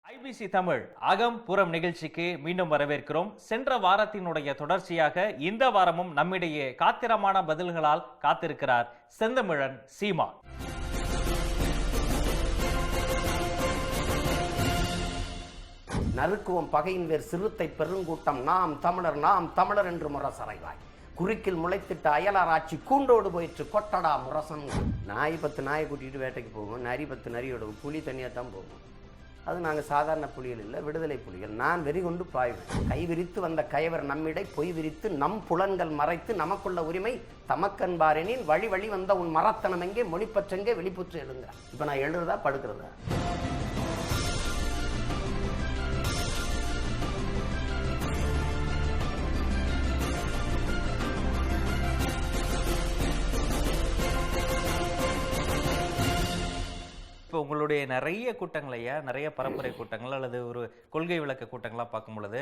IBC Tamil அகம் புறம் நிகழ்ச்சிக்கு மீண்டும் வரவேற்கிறோம். சென்ற வாரத்தினுடைய தொடர்ச்சியாக இந்த வாரமும் நம்மிடையே காத்திரமான பதில்களால் காத்திருக்கிறார் செந்தமிழன் சீமான். நறுக்குவோம் பகையின் வேர் சிறுத்தை பெருங்கூட்டம் நாம் தமிழர் என்று முரசறைவாய் குறுக்கில் முளைத்திட்ட அயலாராட்சி கூண்டோடு போயிற்று கொட்டடா முரசன். நாய் 10 நாயை கூட்டிகிட்டு வேட்டைக்கு போவோம், நரி 10 நரியோட, புலி தனியாக தான் போவோம். அது நாங்கள் சாதாரண புலிகள் இல்லை, விடுதலை புலிகள். நான் வெறி கொண்டு பாய்வேன். கை விரித்து வந்த கயவர் நம்மிடை பொய் விரித்து நம் புலன்கள் மறைத்து நமக்குள்ள உரிமை தமக்கன்பாரெனின் வழி வழி வந்த உன் மரத்தனம் எங்கே மொழிப்பற்றெங்கே வெளிப்புற்று எழுங்க. இப்போ நான் எழுதுறதா படுக்கிறதா? இப்போ உங்களுடைய நிறைய கூட்டங்களையா, நிறைய பரப்புரை கூட்டங்கள் அல்லது ஒரு கொள்கை விளக்க கூட்டங்களாக பார்க்கும் பொழுது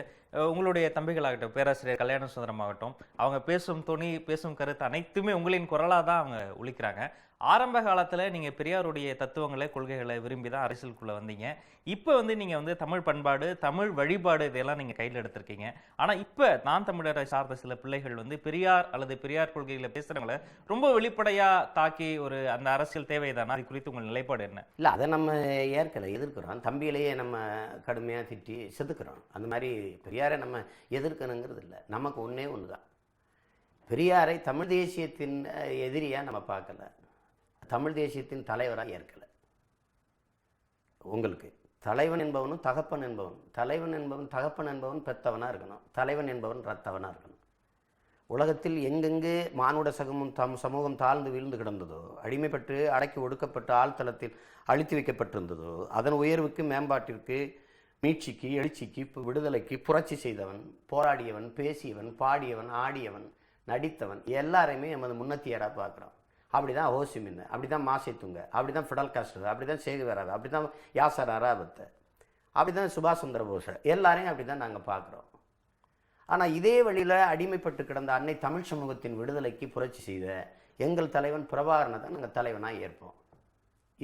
உங்களுடைய தம்பிகளாகட்டும், பேராசிரியர் கல்யாண சுந்தரம் ஆகட்டும், அவங்க பேசும் துணி, பேசும் கருத்து அனைத்துமே உங்களின் குரலாக தான் அவங்க ஒலிக்கிறாங்க. ஆரம்ப காலத்தில் நீங்கள் பெரியாருடைய தத்துவங்களை, கொள்கைகளை விரும்பி தான் அரசியலுக்குள்ளே வந்தீங்க. இப்போ நீங்கள் தமிழ் பண்பாடு, தமிழ் வழிபாடு இதெல்லாம் நீங்கள் கையில் எடுத்திருக்கீங்க. ஆனால் இப்போ நான் தமிழரை சார்ந்த சில பிள்ளைகள் பெரியார் அல்லது பெரியார் கொள்கைகளை பேசுகிறவங்கள ரொம்ப வெளிப்படையாக தாக்கி ஒரு அந்த அரசியல் தேவைதானா? அது குறித்து உங்கள் நிலைப்பாடு என்ன? இல்லை, அதை நம்ம ஏற்கலை எதிர்க்கிறோம். தம்பியிலேயே நம்ம கடுமையாக திட்டி செதுக்கிறோம். அந்த மாதிரி பெரியாரை நம்ம எதிர்க்கணுங்கிறது இல்லை. நமக்கு ஒன்றே ஒன்று தான், பெரியாரை தமிழ் தேசியத்தின் எதிரியாக நம்ம பார்க்கல, தமிழ் தேசியத்தின் தலைவராக ஏற்கலை. உங்களுக்கு தலைவன் என்பவனும் தகப்பன் என்பவன், தலைவன் என்பவன் தகப்பன் என்பவன் பெத்தவனாக இருக்கணும், தலைவன் என்பவன் ரத்தவனாக இருக்கணும். உலகத்தில் எங்கெங்கு மானுட சமூகம் தாழ்ந்து வீழ்ந்து கிடந்ததோ, அடிமைப்பட்டு அடக்கி ஒடுக்கப்பட்டு ஆழ்தளத்தில் அழுத்தி வைக்கப்பட்டிருந்ததோ, அதன் உயர்வுக்கு, மேம்பாட்டிற்கு, மீட்சிக்கு, எழுச்சிக்கு, விடுதலைக்கு புரட்சி செய்தவன், போராடியவன், பேசியவன், பாடியவன், ஆடியவன், நடித்தவன் எல்லாரையுமே நமது முன்னத்தியராக பார்க்குறோம். அப்படி தான் ஹோசிமின், அப்படி தான் மாசேத்துங்க, அப்படி தான் ஃபிடல் காஸ்ட்ரோ, அப்படி தான் சேகுவேரா, அப்படி தான் யாசர் அராபத், அப்படி தான் சுபாஷ் சந்திர போஸ், எல்லாரையும் அப்படி தான் நாங்கள் பார்க்குறோம். ஆனால் இதே வழியில் அடிமைப்பட்டு கிடந்த அன்னை தமிழ் சமூகத்தின் விடுதலைக்கு புரட்சி செய்த எங்கள் தலைவன் பிரபாகரனை தான் நாங்கள் தலைவனாக ஏற்போம்.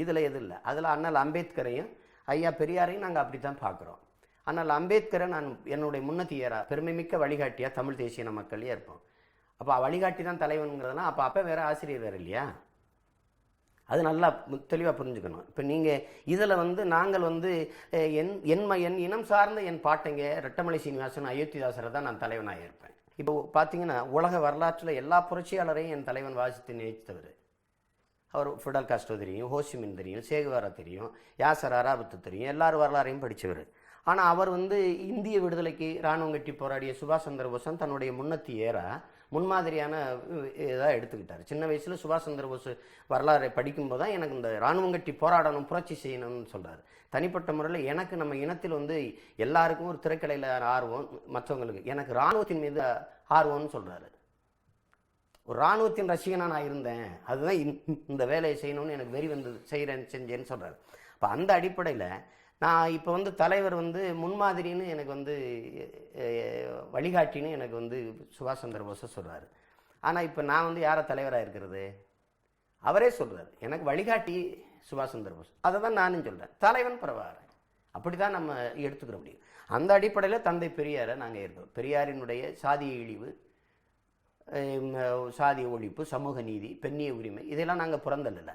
இதில் எது இல்லை. அதில் அண்ணல் அம்பேத்கரையும் ஐயா பெரியாரையும் நாங்கள் அப்படி தான் பார்க்குறோம். அண்ணல் அம்பேத்கரை நான் என்னுடைய முன்னத்தியராக, பெருமைமிக்க வழிகாட்டியாக தமிழ் தேசிய மக்கள் ஏற்போம். அப்போ வழிகாட்டி தான் தலைவனுங்கிறதுனா அப்போ வேறு ஆசிரியர் வேறு இல்லையா? அது நல்லா தெளிவாக புரிஞ்சுக்கணும். இப்போ நீங்கள் இதில் நாங்கள் என் இனம் சார்ந்த என் பாட்டைங்க ரெட்டமலை சீனிவாசன், அயோத்திதாசரை தான் நான் தலைவனாக இருப்பேன். இப்போ பார்த்தீங்கன்னா உலக வரலாற்றில் எல்லா புரட்சியாளரையும் என் தலைவன் வாசித்து நேசித்தவர். அவர் ஃபிடல் காஸ்ட்ரோ தெரியும், ஹோசிமின் தெரியும், சேகுவேரா தெரியும், யாசர் அராபத்து தெரியும், எல்லாரும் வரலாறையும் படித்தவர். ஆனால் அவர் இந்திய விடுதலைக்கு இராணுவம் கட்டி போராடிய சுபாஷ் சந்திர போஸ் தன்னுடைய முன்மாதிரியான இதாக எடுத்துக்கிட்டார். சின்ன வயசில் சுபாஷ் சந்திர போஸ் வரலாறை படிக்கும்போது தான் எனக்கு இந்த இராணுவம் கட்டி போராடணும், புரட்சி செய்யணும்னு சொல்கிறார். தனிப்பட்ட முறையில் எனக்கு நம்ம இனத்தில் எல்லாருக்கும் ஒரு திரைக்கலையில் ஆர்வம், மற்றவங்களுக்கு எனக்கு இராணுவத்தின் மீது ஆர்வம்னு சொல்கிறாரு. ஒரு இராணுவத்தின் ரசிகனாக நான் இருந்தேன், அதுதான் இந்த வேலையை செய்யணும்னு எனக்கு வெறி செஞ்சேன்னு சொல்கிறார். அப்போ அந்த அடிப்படையில் நான் இப்போ தலைவர் முன்மாதிரின்னு எனக்கு வழிகாட்டின்னு எனக்கு சுபாஷ் சந்திர போஸை சொல்கிறார். ஆனால் இப்போ நான் யாரை தலைவராக இருக்கிறது? அவரே சொல்கிறார், எனக்கு வழிகாட்டி சுபாஷ் சந்திர போஸ், அதை தான் நானும் சொல்கிறேன், தலைவன் பிரபாகரன். அப்படி தான் நம்ம எடுத்துக்கிற முடியும். அந்த அடிப்படையில் தந்தை பெரியாரை நாங்கள் இருக்கிறோம். பெரியாரினுடைய சாதிய இழிவு, சாதிய ஒழிப்பு, சமூக நீதி, பெண்ணிய உரிமை இதெல்லாம் நாங்கள் புறந்தல்ல,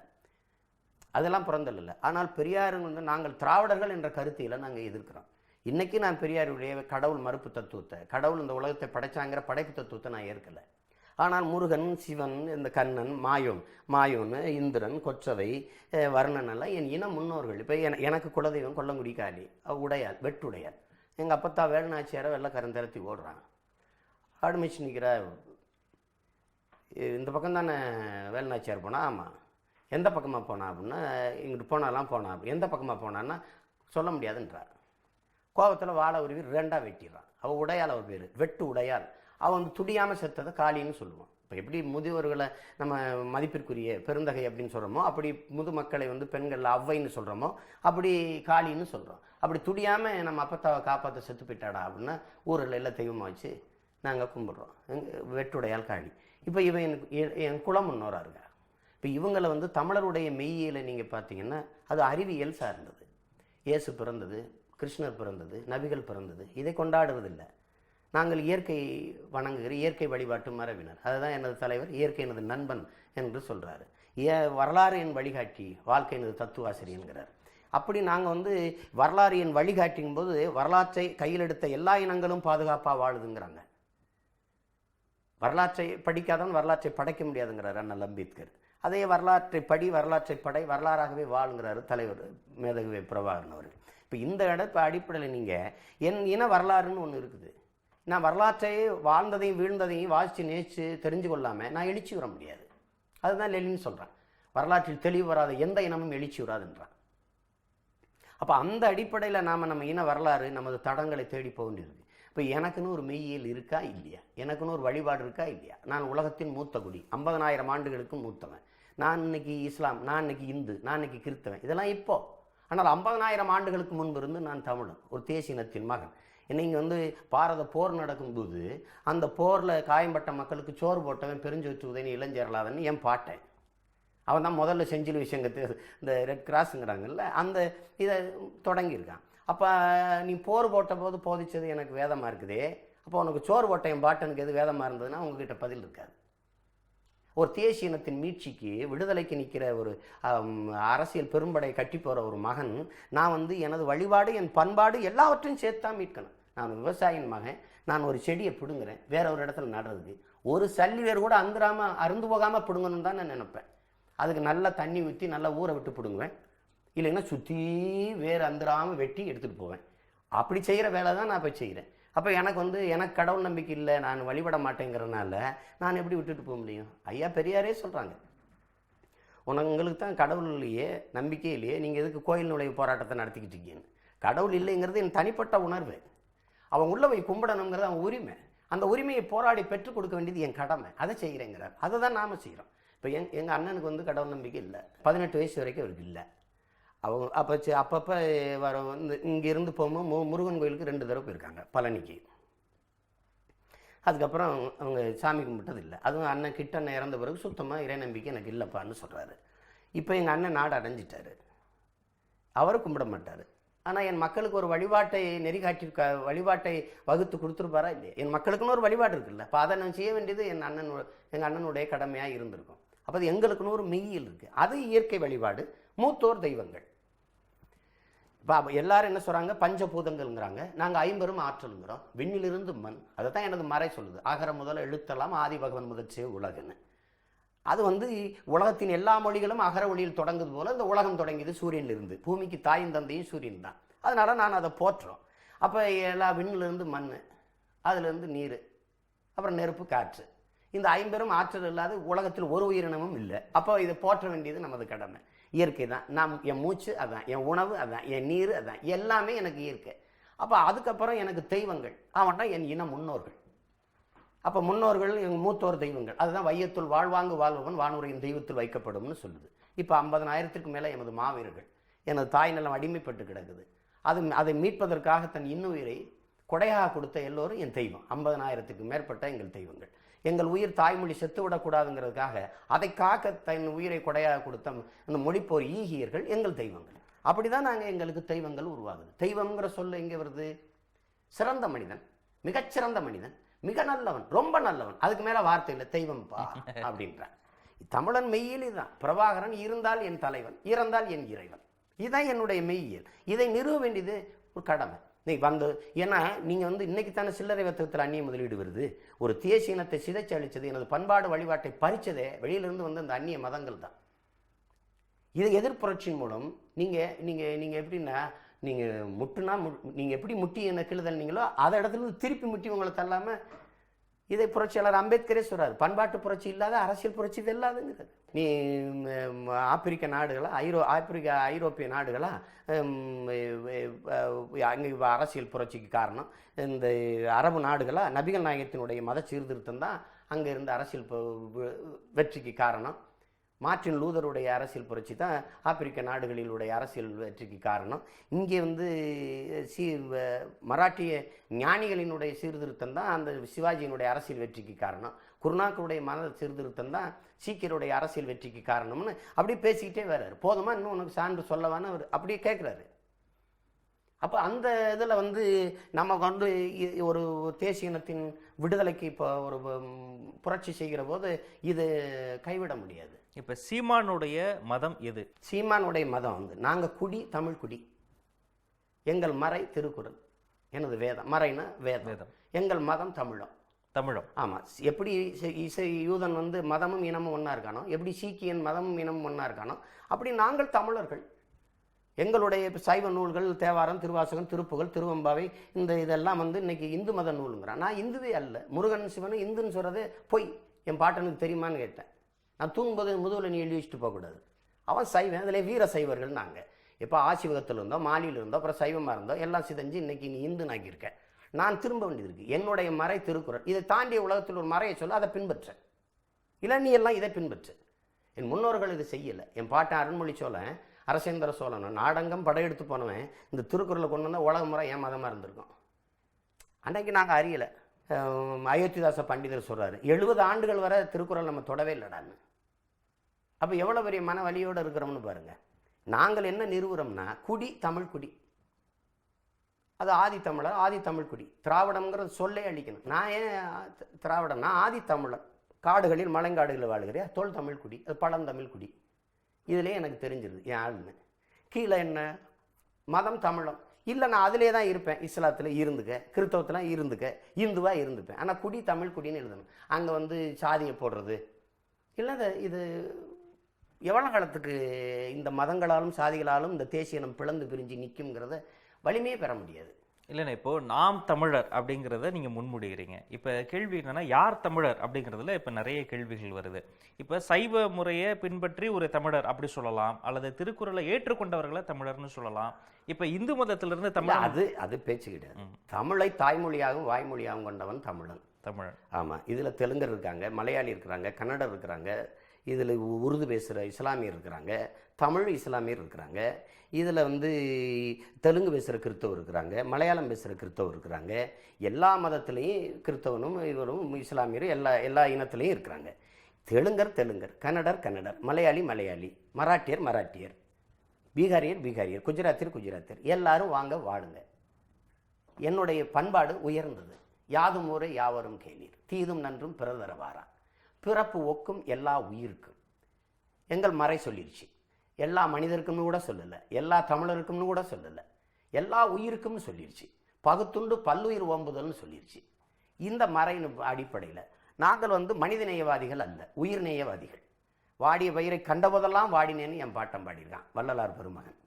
அதெல்லாம் புறந்தல்ல. ஆனால் பெரியார் நாங்கள் திராவிடர்கள் என்ற கருத்தியில் நாங்கள் எதிர்க்கிறோம். இன்றைக்கி நான் பெரியாருடைய கடவுள் மறுப்பு தத்துவத்தை, கடவுள் இந்த உலகத்தை படைச்சாங்கிற படைப்பு தத்துவத்தை நான் ஏற்கலை. ஆனால் முருகன், சிவன், இந்த கண்ணன், மாயோன், இந்திரன், கொச்சவை, வர்ணன் எல்லாம் என் இன முன்னோர்கள். இப்போ எனக்கு குலதெய்வம் கொல்லங்குடி காளி, உடையாள், வெட்டுடையாள். எங்கள் அப்பத்தா வேலுநாச்சியாரை வெள்ளைக்காரன் திரத்தி ஓடுறான், ஆடுமிச்சு நிற்கிற இந்த பக்கம் தானே வேலுநாச்சியார் போனால். ஆமாம், எந்த பக்கமாக போனா அப்படின்னா இங்கிட்டு போனாலாம் போனா, எந்த பக்கமாக போனான்னா சொல்ல முடியாதுன்றார். கோபத்தில் வாழை உருவி 2ஆக வெட்டிடுறான். அவள் உடையாள், அவள் பேர் வெட்டு உடையாள். அவன் துடியாமல் செத்ததை காளின்னு சொல்லுவான். இப்போ எப்படி முதியவர்களை நம்ம மதிப்பிற்குரிய பெருந்தகை அப்படின்னு சொல்கிறோமோ, அப்படி முதுமக்களை பெண்கள் அவ்வைன்னு சொல்கிறோமோ, அப்படி காளின்னு சொல்கிறோம். அப்படி துடியாமல் நம்ம அப்பத்தாவை காப்பாற்ற செத்து போயிட்டாடா அப்படின்னா ஊரில் எல்லாம் தெய்வமாக வச்சு நாங்கள் கும்பிட்றோம். வெட்டுடையால் காளி. இப்போ இவன் என் குலம் முன்னோராக இருக்கார். இப்போ இவங்களை வந்து தமிழருடைய மெய்யியலை நீங்கள் பார்த்தீங்கன்னா அது அறிவியல் சார்ந்தது. இயேசு பிறந்தது, கிருஷ்ணர் பிறந்தது, நபிகள் பிறந்தது, இதை கொண்டாடுவதில்லை. நாங்கள் இயற்கை வணங்குகிற இயற்கை வழிபாட்டு மரபினர். அதுதான் எனது தலைவர் இயற்கை எனது நண்பன் என்று சொல்கிறாரு. வரலாறு என் வழிகாட்டி, வாழ்க்கை எனது தத்துவாசிரி என்கிறார். அப்படி நாங்கள் வந்து வரலாறு என் வழிகாட்டியும் போது வரலாற்றை கையில் எடுத்த எல்லா இனங்களும் பாதுகாப்பாக வாழுதுங்கிறாங்க. வரலாற்றை படிக்காதவன் வரலாற்றை படைக்க முடியாதுங்கிறார் அண்ணல் அம்பேத்கர். அதே வரலாற்றை படி, வரலாற்றை படை, வரலாறாகவே வாழுங்கிறாரு தலைவர் மேதகு பிரபாகரன் அவர்கள். இப்போ இந்த அடிப்படையில் நீங்கள் என் இன வரலாறுன்னு ஒன்று இருக்குது. நான் வரலாற்றை வாழ்ந்ததையும் வீழ்ந்ததையும் வாசித்து நேசித்து தெரிஞ்சு கொள்ளாமல் நான் எழுச்சி வர முடியாது. அதுதான் லெனின் சொல்கிறான், வரலாற்றில் தெளிவு வராத எந்த இனமும் எழுச்சி வராதுன்றான். அப்போ அந்த அடிப்படையில் நம்ம இன வரலாறு நமது தடங்களை தேடி போக வேண்டியிருக்கு. இப்போ எனக்குன்னு ஒரு மெய்யியல் இருக்கா இல்லையா, எனக்குன்னு ஒரு வழிபாடு இருக்கா இல்லையா? நான் உலகத்தின் மூத்த குடி, 50,000 ஆண்டுகளுக்கு மூத்தவன். நான் இன்னைக்கு இஸ்லாம், நான் இன்னைக்கு இந்து, நான் இன்னைக்கு கிறிஸ்தவன், இதெல்லாம் இப்போ. ஆனால் 50,000 ஆண்டுகளுக்கு முன்பு இருந்து நான் தமிழன், ஒரு தேசியனத்தின் மகன். நீங்கள் வந்து பாரத போர் நடக்கும்போது அந்த போரில் காயம்பட்ட மக்களுக்கு சோறு போட்டவன் பெருஞ்சோற்று உதயன் இளஞ்சேரலாதன்னு என் பாட்டேன். அவன் தான் முதல்ல செஞ்சில் விஷயங்கத்து இந்த ரெட் கிராஸுங்கிறாங்கல்ல, அந்த இதை தொடங்கியிருக்கான். அப்போ நீ போர் போட்ட போது போதிச்சது எனக்கு வேதமாக இருக்குதே, அப்போ உனக்கு சோறு போட்ட என் பாட்டனுக்கு எது வேதமாக இருந்ததுன்னா உங்ககிட்ட பதில் இருக்காது. ஒரு தேசிய இனத்தின் மீட்சிக்கு விடுதலைக்கு நிற்கிற ஒரு அரசியல் பெரும்படை கட்டி போகிற ஒரு மகன், நான் வந்து எனது வழிபாடு என் பண்பாடு எல்லாவற்றையும் சேர்த்து தான் மீட்கணும். நான் விவசாயின் மகன், நான் ஒரு செடியை பிடுங்குறேன் வேற ஒரு இடத்துல நடுறதுக்கு, ஒரு சல்லி வேறு கூட அருந்து போகாமல் பிடுங்கணும்னு தான் நான் நினைப்பேன். அதுக்கு நல்லா தண்ணி ஊற்றி நல்லா ஊற விட்டு பிடுங்குவேன். இல்லைன்னா சுற்றி வேறு அந்துடாமல் வெட்டி எடுத்துகிட்டு போவேன். அப்படி செய்கிற வேலை தான் நான் போய் செய்கிறேன். அப்போ எனக்கு கடவுள் நம்பிக்கை இல்லை, நான் வழிபட மாட்டேங்கிறனால நான் எப்படி விட்டுட்டு போக முடியும்? ஐயா பெரியாரே சொல்கிறாங்க, உங்களுக்கு தான் கடவுள் இல்லையே, நம்பிக்கை இல்லையே, நீங்கள் எதுக்கு கோயில் நுழைவு போராட்டத்தை நடத்திக்கிட்டு இருக்கீங்கன்னு. கடவுள் இல்லைங்கிறது என் தனிப்பட்ட உணர்வு. அவன் உள்ள போய் கும்பிடணுங்கிறது அவன் உரிமை. அந்த உரிமையை போராடி பெற்றுக் கொடுக்க வேண்டியது என் கடமை. அதை செய்கிறேங்கிறார். அதை தான் நாம் செய்கிறோம். இப்போ எங்கள் அண்ணனுக்கு வந்து கடவுள் நம்பிக்கை இல்லை, 18 வயசு வரைக்கும் அவருக்கு இல்லை. அவங்க அப்பப்போ வர வந்து இங்கேருந்து போகும்போது முருகன் கோயிலுக்கு 2 தடவை போயிருக்காங்க, பழனிக்கு. அதுக்கப்புறம் அவங்க சாமி கும்பிட்டது இல்லை. அதுவும் அண்ணன் கிட்ட இறந்த பிறகு சுத்தமாக இறை நம்பிக்கை எனக்கு இல்லைப்பான்னு சொல்கிறாரு. இப்போ எங்கள் அண்ணன் நாடு அடைஞ்சிட்டாரு, அவரும் கும்பிட மாட்டார். ஆனால் என் மக்களுக்கு ஒரு வழிபாட்டை நெறிகாட்டியிருக்கா, வழிபாட்டை வகுத்து கொடுத்துருப்பாரா இல்லையா? என் மக்களுக்குன்னு ஒரு வழிபாடு இருக்குல்ல, அப்போ அதை நான் செய்ய வேண்டியது எங்கள் அண்ணனுடைய கடமையாக இருந்திருக்கும். அப்போ அது எங்களுக்குன்னு ஒரு மெய்யியல் இருக்குது. அது இயற்கை வழிபாடு, மூத்தோர் தெய்வங்கள். இப்போ எல்லாரும் என்ன சொல்கிறாங்க, பஞ்சபூதங்கள்ங்கிறாங்க. நாங்கள் 50 ஆற்றலுங்கிறோம், விண்ணிலிருந்து மண். அதை தான் எனது மறை சொல்லுது, ஆகர முதல எழுத்தெல்லாம் ஆதி பகவன் முதற்சே உலகுன்னு. அது வந்து உலகத்தின் எல்லா மொழிகளும் அகர ஒளியில் தொடங்குது போல் இந்த உலகம் தொடங்கியது சூரியனிலிருந்து. பூமிக்கு தாயும் தந்தையும் சூரியன் தான். அதனால் நான் அதை போற்றுறோம். அப்போ எல்லா விண்ணிலிருந்து மண், அதுலேருந்து நீர், அப்புறம் நெருப்பு, காற்று. இந்த 50 ஆற்றல் இல்லாத உலகத்தில் ஒரு உயிரினமும் இல்லை. அப்போ இதை போற்ற வேண்டியது நமது கடமை. இயற்கை தான், என் மூச்சு அதான், என் உணவு அதான், என் நீர் அதான், எல்லாமே எனக்கு இயற்கை. அப்போ அதுக்கப்புறம் எனக்கு தெய்வங்கள், அவன்டா என் இன முன்னோர்கள். அப்போ முன்னோர்கள் எங்கள் மூத்தோர் தெய்வங்கள். அதுதான் வையத்துள் வாழ்வாங்கு வாழ்பவன் வானுரையின் தெய்வத்தில் வைக்கப்படும்னு சொல்லுது. இப்போ 50,000க்கு மேலே எனது மாவீரர்கள், எனது தாய் நிலம் அடிமைப்பட்டு கிடக்குது. அதை மீட்பதற்காக தன் இன்னுயிரை கொடையாக கொடுத்த எல்லோரும் என் தெய்வம். 50,000க்கு மேற்பட்ட எங்கள் தெய்வங்கள். எங்கள் உயிர் தாய்மொழி செத்து விடக்கூடாதுங்கிறதுக்காக அதை காக்க தன் உயிரை கொடையாக கொடுத்த அந்த மொழிப்போர் ஈகியர்கள் எங்கள் தெய்வங்கள். அப்படி தான் எங்களுக்கு தெய்வங்கள் உருவாகுது. தெய்வம்ங்கிற சொல்ல எங்கே வருது? சிறந்த மனிதன், மிகச்சிறந்த மனிதன், மிக நல்லவன், ரொம்ப நல்லவன், அதுக்கு மேலே வார்த்தை இல்லை, தெய்வம் பா அப்படின்றான். தமிழன் மெய்யியல் இதுதான். பிரபாகரன் இருந்தால் என் தலைவன், இறந்தால் என் இறைவன். இதுதான் என்னுடைய மெய்யியல். இதை நிறுவ வேண்டியது ஒரு கடமை. ஏன்னா நீங்கள் வந்து இன்னைக்கு தானே சில்லறை வர்த்தகத்தில் அந்நிய முதலீடு வருது. ஒரு தேசிய இனத்தை சிதைச்சு அழிச்சது, எனது பண்பாடு வழிபாட்டை பறிச்சதே வெளியிலிருந்து வந்து அந்த அந்நிய மதங்கள் தான். இதை எதிர்ப்புரட்சியின் மூலம் நீங்கள் எப்படின்னா, நீங்கள் முட்டுனா நீங்கள் எப்படி முட்டி என்ன கிழுதல்னீங்களோ அதை இடத்துல திருப்பி முட்டி உங்களை தள்ளாமல், இதை புரட்சியாளர் அம்பேத்கரே சொல்கிறார், பண்பாட்டு புரட்சி இல்லாத அரசியல் புரட்சி இது இல்லாதுங்கிறது. நீ ஆப்பிரிக்க நாடுகளா, ஐரோப்பிய நாடுகளா அங்கே அரசியல் புரட்சிக்கு காரணம் இந்த அரபு நாடுகளா, நபிகள் நாயகத்தினுடைய மத சீர்திருத்தம் தான் அங்கே இருந்த அரசியல் வெற்றிக்கு காரணம். மார்ட்டின் லூதருடைய அரசியல் புரட்சி தான் ஆப்பிரிக்க நாடுகளிலுடைய அரசியல் வெற்றிக்கு காரணம். இங்கே வந்து மராட்டிய ஞானிகளினுடைய சீர்திருத்தம் தான் அந்த சிவாஜியினுடைய அரசியல் வெற்றிக்கு காரணம். குருநாக்களுடைய மன சீர்திருத்தம் தான் சீக்கியருடைய அரசியல் வெற்றிக்கு காரணம்னு அப்படியே பேசிக்கிட்டே வர்றாரு. போதுமா, இன்னும் உனக்கு சான்று சொல்லவான்னு அவர் அப்படியே கேட்குறாரு. அப்போ அந்த இதில் வந்து நம்ம வந்து ஒரு தேசிய இனத்தின் விடுதலைக்கு இப்போ ஒரு புரட்சி செய்கிற போது இது கைவிட முடியாது. இப்போ சீமானுடைய மதம் எது? சீமானுடைய மதம் வந்து நாங்கள் குடி தமிழ் குடி, எங்கள் மறை திருக்குறள், எனது வேதம், மறைனா வேதம், எங்கள் மதம் தமிழம். தமிழம். ஆமாம். எப்படி இசை யூதன் வந்து மதமும் இனமும் ஒன்றா இருக்கானோ, எப்படி சீக்கியன் மதமும் இனமும் ஒன்றா இருக்கானோ, அப்படி நாங்கள் தமிழர்கள். எங்களுடைய சைவ நூல்கள் தேவாரம், திருவாசகம், திருப்புகழ், திருவம்பாவை, இந்த இதெல்லாம் வந்து இன்னைக்கு இந்து மத நூலுங்கிறான். நான் இந்துவே அல்ல. முருகன் சிவனும் இந்துன்னு சொல்கிறதே பொய். என் பாட்டனுக்கு தெரியுமான்னு கேட்டேன். நான் தூங்கும்போது முதுகில் நீ எழுதி வச்சுட்டு போகக்கூடாது. அவன் சைவன், அதில் வீர சைவர்கள் நாங்கள். இப்போ ஆசிவகத்தில் இருந்தோம், மாலியில் இருந்தோம், அப்புறம் சைவமாக இருந்தோம், எல்லாம் சிதைஞ்சு இன்னைக்கு நீ இந்து நாக்கியிருக்கேன். நான் திரும்ப வேண்டியது இருக்குது. என்னுடைய மறை திருக்குறள். இதை தாண்டிய உலகத்தில் ஒரு மறையை சொல்ல அதை பின்பற்ற. இல்லை நீ எல்லாம் இதை பின்பற்று. என் முன்னோர்கள் இது செய்யலை. என் பாட்டன் அருண்மொழி சோழன், அரசேந்திர சோழன் நாடகம் படையெடுத்து போனவன் இந்த திருக்குறளை கொண்டு வந்தால் உலக முறை என் மதமாக இருந்திருக்கோம். அன்றைக்கு நாங்கள் அறியலை. அயோத்திதாச பண்டிதர் சொல்கிறாரு, 70 ஆண்டுகள் வரை திருக்குறள் நம்ம தொடவே இல்லைடான்னு. அப்போ எவ்வளோ பெரிய மன வலியோடு இருக்கிறோம்னு பாருங்கள். நாங்கள் என்ன நிறுவுறோம்னா குடி தமிழ் குடி, அது ஆதி தமிழர், ஆதி தமிழ் குடி. திராவிடம்ங்கிறது சொல்லே அழிக்கணும். நான் ஏன் திராவிடம்னா ஆதி தமிழர், காடுகளில் மலைங்காடுகளில் வாழ்கிறியா, தொல் தமிழ் குடி, அது பழந்தமிழ் குடி. இதிலே எனக்கு தெரிஞ்சிருது என் ஆளுன்னு. கீழே என்ன மதம் தமிழம் இல்லை, நான் அதிலே தான் இருப்பேன். இஸ்லாத்தில் இருந்துக்க, கிறிஸ்தவத்தில் இருந்துக்க, இந்துவாக இருந்துப்பேன். ஆனால் குடி தமிழ் குடின்னு எழுதணும். அங்கே வந்து சாதியை போடுறது இல்லை. இது எவ்வளோ காலத்துக்கு இந்த மதங்களாலும் சாதிகளாலும் இந்த தேசிய இனம் பிளந்து பிரிஞ்சு நிற்குங்கிறத வலிமையே பெற முடியாது. இல்லைண்ணா, இப்போ நாம் தமிழர் அப்படிங்கிறத நீங்கள் முன்முடிகிறீங்க. இப்போ கேள்வி என்னன்னா, யார் தமிழர் அப்படிங்கிறதுல இப்போ நிறைய கேள்விகள் வருது. இப்போ சைவ முறையை பின்பற்றி ஒரு தமிழர் அப்படி சொல்லலாம், அல்லது திருக்குறளை ஏற்றுக்கொண்டவர்களை தமிழர்னு சொல்லலாம். இப்போ இந்து மதத்திலிருந்து தமிழ், அது பேச்சு கிடையாது. தமிழை தாய்மொழியாகவும் வாய்மொழியாகவும் கொண்டவன் தமிழன். தமிழன். ஆமாம். இதில் தெலுங்கர் இருக்காங்க, மலையாளி இருக்கிறாங்க, கன்னடர் இருக்கிறாங்க, இதில் உருது பேசுகிற இஸ்லாமியர் இருக்கிறாங்க, தமிழ் இஸ்லாமியர் இருக்கிறாங்க, இதில் வந்து தெலுங்கு பேசுகிற கிறிஸ்தவர் இருக்கிறாங்க, மலையாளம் பேசுகிற கிறிஸ்தவர் இருக்கிறாங்க. எல்லா மதத்துலேயும் கிறிஸ்தவனும் இவரும் இஸ்லாமியரும் எல்லா இனத்துலேயும் இருக்கிறாங்க. தெலுங்கர், கன்னடர், மலையாளி, மராட்டியர், பீகாரியர், குஜராத்தியர், எல்லாரும் வாங்க வாடுங்க. என்னுடைய பண்பாடு உயர்ந்தது. யாதும் ஊரே யாவரும் கேளீர், தீதும் நன்றும் பிறதரவாரா, பிறப்பு ஒக்கும் எல்லா உயிருக்கும். எங்கள் மறை சொல்லிடுச்சு. எல்லா மனிதருக்கும்னு கூட சொல்லலை, எல்லா தமிழருக்கும்னு கூட சொல்லலை, எல்லா உயிருக்கும்னு சொல்லிடுச்சு. பகுத்துண்டு பல்லுயிர் ஓம்புதல்னு சொல்லிடுச்சு. இந்த மறையின் அடிப்படையில் நாங்கள் வந்து மனிதநேயவாதிகள் அல்ல, உயிர்நேயவாதிகள். வாடிய பயிரை கண்டபோதெல்லாம் வாடினேன்னு என் பாட்டம் பாடியிருக்கான் வள்ளலார் பெருமகன்.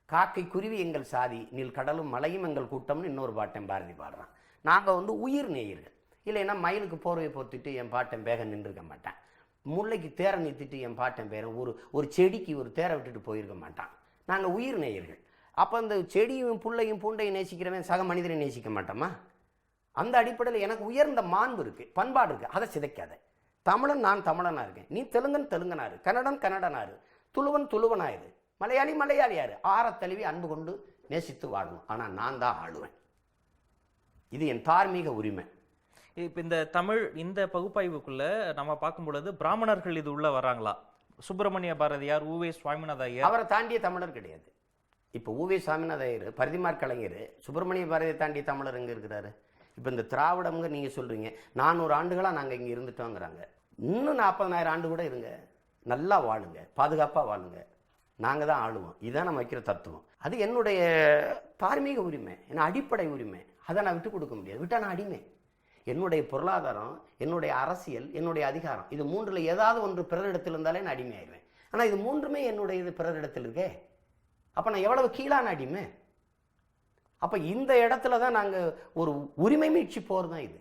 காக்கை குருவி எங்கள் சாதி, நீல் கடலும் மலையும் எங்கள் கூட்டம்னு இன்னொரு பாட்டம் பாரதி பாடுறான். நாங்கள் வந்து உயிர் நேயர்கள். இல்லைன்னா மயிலுக்கு போர்வையை போத்திட்டு என் பாட்டன் பேக நின்றுருக்க மாட்டான். முல்லைக்கு தேரை நிறுத்திட்டு என் பாட்டன் பேரன் ஒரு செடிக்கு ஒரு தேரை விட்டுட்டு போயிருக்க மாட்டான். நாங்கள் உயிர் நேயர்கள். அப்போ அந்த செடியும் புல்லையும் பூண்டையும் நேசிக்கிறவன் சக மனிதனை நேசிக்க மாட்டோமா? அந்த அடிப்படையில் எனக்கு உயர்ந்த மாண்பு இருக்குது, பண்பாடு இருக்குது. அதை சிதைக்காத. தமிழன் நான் தமிழனாக இருக்கேன், நீ தெலுங்கனாரு, கன்னடனாரு, துளுவனாயிரு, மலையாளியாரு. ஆறத்தழுவி அன்பு கொண்டு நேசித்து வாழணும். ஆனால் நான் தான் ஆளுவேன். இது என் தார்மீக உரிமை. இப்போ இந்த தமிழ் இந்த பகுப்பாய்வுக்குள்ள நம்ம பார்க்கும் பொழுது பிராமணர்கள் இது உள்ள வராங்களா? சுப்பிரமணிய பாரதியார், உவே சுவாமிநாத ஐயர், அவரை தாண்டிய தமிழர் கிடையாது. இப்போ உவே சுவாமிநாத ஐயர், பரிதிமார் கலைஞர், சுப்பிரமணிய பாரதியை தாண்டிய தமிழர் எங்கே இருக்கிறாரு? இப்போ இந்த திராவிடம்ங்க நீங்கள் சொல்கிறீங்க, 400 ஆண்டுகளாக நாங்கள் இங்கே இருந்துட்டோங்கிறாங்க. இன்னும் 40,000 ஆண்டு கூட இருங்க, நல்லா வாழுங்க, பாதுகாப்பாக வாழுங்க, நாங்கள் தான் ஆளுவோம். இதுதான் நம்ம வைக்கிற தத்துவம். அது என்னுடைய தார்மீக உரிமை, என்ன அடிப்படை உரிமை. அதை நான் விட்டு கொடுக்க முடியாது. விட்டால் நான் அடிமை. என்னுடைய பொருளாதாரம், என்னுடைய அரசியல், என்னுடைய அதிகாரம், இது 3ல் ஏதாவது ஒன்று பிறரிடத்தில் இருந்தாலே நான் அடிமையாயிருவேன். ஆனால் இது 3மே என்னுடைய இது பிறரிடத்தில் இருக்கே. அப்போ நான் எவ்வளவு கீழான அடிமை? அப்போ இந்த இடத்துல தான் நாங்கள் ஒரு உரிமை மீட்சி போர் தான் இது.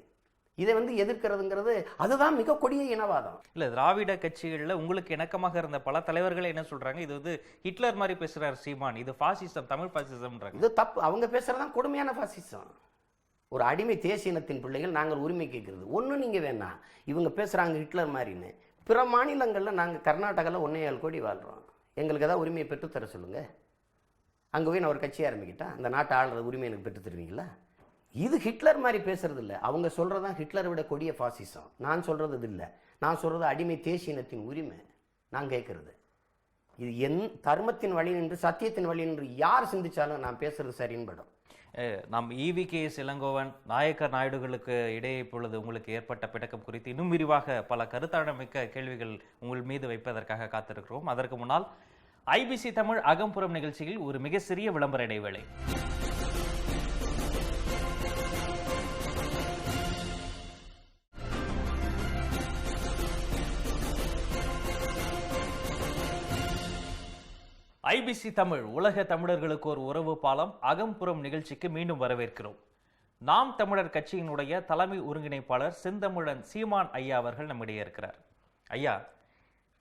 இதை வந்து எதிர்க்கிறதுங்கிறது அதுதான் மிக கொடிய இனவாதம். இல்லை, திராவிட கட்சிகளில் உங்களுக்கு இணக்கமாக இருந்த பல தலைவர்களே என்ன சொல்கிறாங்க, இது வந்து ஹிட்லர் மாதிரி பேசுகிறார் சீமான், இது ஃபாசிசம், தமிழ் ஃபாசிசம்ன்றாங்க. இது தப்பு. அவங்க பேசுகிறதான் கொடுமையான ஃபாசிசம். ஒரு அடிமை தேசிய இனத்தின் பிள்ளைகள் நாங்கள் உரிமை கேட்குறது ஒன்றும் நீங்கள் வேணாம். இவங்க பேசுகிறாங்க ஹிட்லர் மாதிரின்னு. பிற மாநிலங்களில் நாங்கள் கர்நாடகாவில் 1.7 கோடி வாழ்கிறோம். எங்களுக்கு ஏதாவது உரிமையை பெற்றுத்தர சொல்லுங்கள். அங்கே போய் நான் ஒரு கட்சி ஆரம்பிக்கிட்டேன், அந்த நாட்டை ஆளுற உரிமை எனக்கு பெற்று தருவீங்களா? இது ஹிட்லர் மாதிரி பேசுறது இல்லை. அவங்க சொல்கிறதான் ஹிட்லரை விட கொடிய ஃபாசிசம். நான் சொல்கிறது இது இல்லை. நான் சொல்கிறது அடிமை தேசியனத்தின் உரிமை. நான் கேட்குறது இது தர்மத்தின் வழி நின்று சத்தியத்தின் வழி நின்று யார் சிந்திச்சாலும் நான் பேசுறது சரின்னு படும். நாம் EVKS இளங்கோவன் நாயக்கர் நாயுடுகளுக்கு இடையே இப்பொழுது உங்களுக்கு ஏற்பட்ட பிணக்கம் குறித்து இன்னும் விரிவாக பல கருத்தாழமிக்க கேள்விகள் உங்கள் மீது வைப்பதற்காக காத்திருக்கிறோம். அதற்கு முன்னால் IBC தமிழ் அகம்புறம் நிகழ்ச்சியில் ஒரு மிக சிறிய விளம்பர இடைவேளை. IBC தமிழ் உலக தமிழர்களுக்கு ஒரு உறவு பாலம் அகம்புறம் நிகழ்ச்சிக்கு மீண்டும் வரவேற்கிறோம். நாம் தமிழர் கட்சியினுடைய தலைமை ஒருங்கிணைப்பாளர் செந்தமிழன் சீமான் ஐயா அவர்கள் நம்மிடையே இருக்கிறார். ஐயா,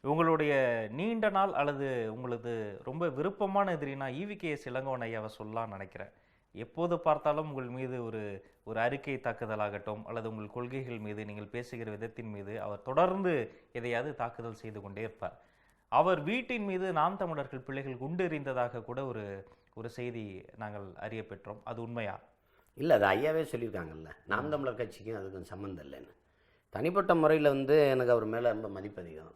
உங்களுடைய நீண்ட நாள் அல்லது உங்களது ரொம்ப விருப்பமான எதிரினா EVKS இளங்கோவன் ஐயாவை சொல்லலாம்னு நினைக்கிறேன். எப்போது பார்த்தாலும் உங்கள் மீது ஒரு அறிக்கை தாக்குதலாகட்டும் அல்லது உங்கள் கொள்கைகள் மீது நீங்கள் பேசுகிற விதத்தின் மீது அவர் தொடர்ந்து எதையாவது தாக்குதல் செய்து கொண்டே இருப்பார். அவர் வீட்டின் மீது நாம் தமிழர்கள் பிள்ளைகள் குண்டெறிந்ததாக கூட ஒரு செய்தி நாங்கள் அறிய பெற்றோம். அது உண்மையா? இல்லை, அது ஐயாவே சொல்லியிருக்காங்கல்ல, நாம் தமிழர் கட்சிக்கும் அதுக்கும் சம்மந்தம் இல்லைன்னு. தனிப்பட்ட முறையில் எனக்கு அவர் மேலே ரொம்ப மதிப்பு அதிகம்.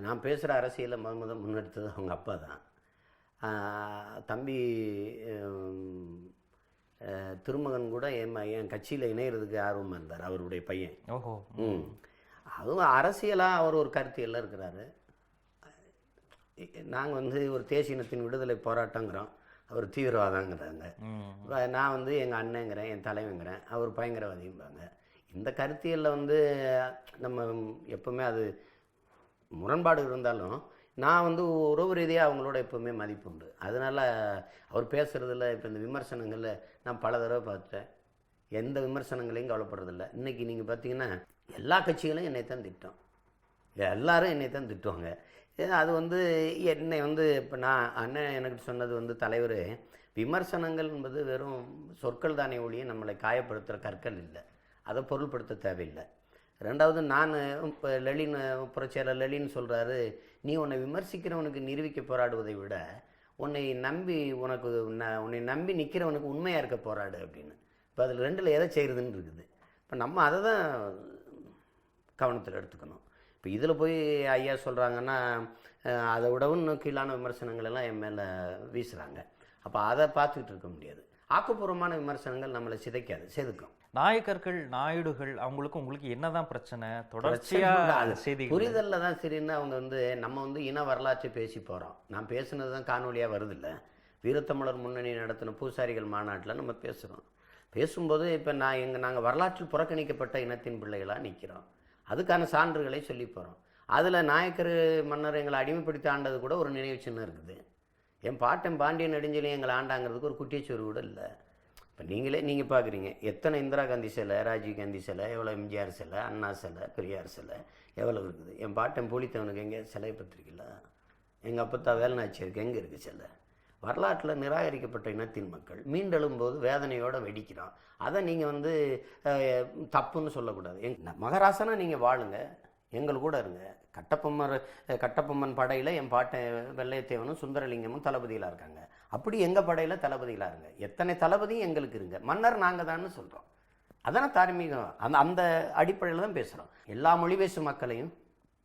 நான் பேசுகிற அரசியலை முன்னெடுத்தது அவங்க அப்பா தான். தம்பி திருமகன் கூட என் கட்சியில் இணையிறதுக்கு ஆர்வமாக இருந்தார், அவருடைய பையன். ஓஹோ. அதுவும் அரசியலாக அவர் ஒரு கருத்தியெல்லாம் இருக்கிறாரு. நாங்கள் ஒரு தேசியனத்தின் விடுதலை போராட்டங்கிறோம், அவர் தீவிரவாதங்கிறாங்க. நான் எங்கள் அண்ணங்கிறேன், என் தலைவங்கிறேன், அவர் பயங்கரவாதிம்பாங்க. இந்த கருத்தியலில் நம்ம எப்பவுமே அது முரண்பாடு இருந்தாலும் நான் உறவு ரீதியாக அவங்களோட எப்பவுமே மதிப்பு உண்டு. அதனால் அவர் பேசுகிறதில்ல. இப்போ இந்த விமர்சனங்களில் நான் பல தடவை பார்த்துட்டேன். எந்த விமர்சனங்களையும் கவலைப்படுறதில்ல. இன்றைக்கி நீங்கள் பார்த்தீங்கன்னா எல்லா கட்சிகளும் என்னைத்தான் திட்டம், எல்லாரும் என்னைத்தான் திட்டுவாங்க. அது என்னை இப்போ நான் அண்ணன் எனக்கு சொன்னது தலைவர், விமர்சனங்கள் என்பது வெறும் சொற்கள் தானே ஒழிய நம்மளை காயப்படுத்துகிற கற்கள் இல்லை, அதை பொருள்படுத்த தேவையில்லை. ரெண்டாவது, நான் இப்போ லெலின் புரட்சியாளர் லெலின் சொல்கிறாரு, நீ உன்னை விமர்சிக்கிறவனுக்கு நிரூபிக்க போராடுவதை விட உன்னை நம்பி நிற்கிறவனுக்கு உண்மையாக இருக்க போராடு அப்படின்னு. இப்போ அதில் ரெண்டில் எதை செய்கிறதுன்னு இருக்குது. இப்போ நம்ம அதை தான் கவனத்தில் எடுத்துக்கணும். இப்போ இதில் போய் ஐயா சொல்கிறாங்கன்னா அதை விடவும் கீழான விமர்சனங்கள் எல்லாம் என் மேலே வீசுகிறாங்க. அப்போ அதை பார்த்துக்கிட்டு இருக்க முடியாது. ஆக்கப்பூர்வமான விமர்சனங்கள் நம்மளை சிதைக்காது, செதுக்கும். நாயக்கர்கள் நாயுடுகள் உங்களுக்கு என்னதான் பிரச்சனை? தொடர்ச்சியாக செய்தி புரிதலில் தான் சரின்னு அவங்க நம்ம இன வரலாற்றை பேசி போகிறோம். நான் பேசுனது தான் காணொலியாக வருதில்ல. வீரத்தமிழர் முன்னணி நடத்தின பூசாரிகள் மாநாட்டில் நம்ம பேசுகிறோம். பேசும்போது இப்போ நாங்கள் வரலாற்றில் புறக்கணிக்கப்பட்ட இனத்தின் பிள்ளைகளாக நிற்கிறோம். அதுக்கான சான்றுகளை சொல்லி போகிறோம். அதில் நாயக்கர் மன்னர் எங்களை அடிமைப்படுத்தி ஆண்டது கூட ஒரு நினைவு சின்னம் இருக்குது. என் பாட்டன் பாண்டியன் நெடுஞ்செழியன் எங்களை ஆண்டாங்கிறதுக்கு ஒரு குட்டிச்சோறு கூட இல்லை. இப்போ நீங்கள் பார்க்குறீங்க, எத்தனை இந்திரா காந்தி சிலை, ராஜீவ் காந்தி சிலை, எவ்வளோ எம்ஜிஆர் சிலை, அண்ணா சிலை, பெரியார் சிலை எவ்வளோ இருக்குது. என் பாட்டன் பூலித்தவனுக்கு எங்கே சிலை பத்திரிக்கையில், எங்கள் அப்பத்தா வேலுநாச்சியருக்கு எங்கே இருக்குது சிலை? வரலாற்றில் நிராகரிக்கப்பட்ட இனத்தின் மக்கள் மீண்டெழும்போது வேதனையோடு வெடிக்கிறோம். அதை நீங்கள் தப்புன்னு சொல்லக்கூடாது. மகராசனா நீங்கள் வாழுங்க, எங்கள் கூட இருங்க. கட்டபொம்மன் படையில் என் பாட்டன் வெள்ளையத்தேவனும் சுந்தரலிங்கமும் தளபதிகளாக இருக்காங்க. அப்படி எங்கள் படையில் தளபதிகளாக இருங்க. எத்தனை தளபதியும் எங்களுக்கு இருங்க. மன்னர் நாங்கள் தான்னு சொல்கிறோம். அதான தார்மீகம். அந்த அடிப்படையில் தான் பேசுகிறோம். எல்லா மொழி பேசும் மக்களையும்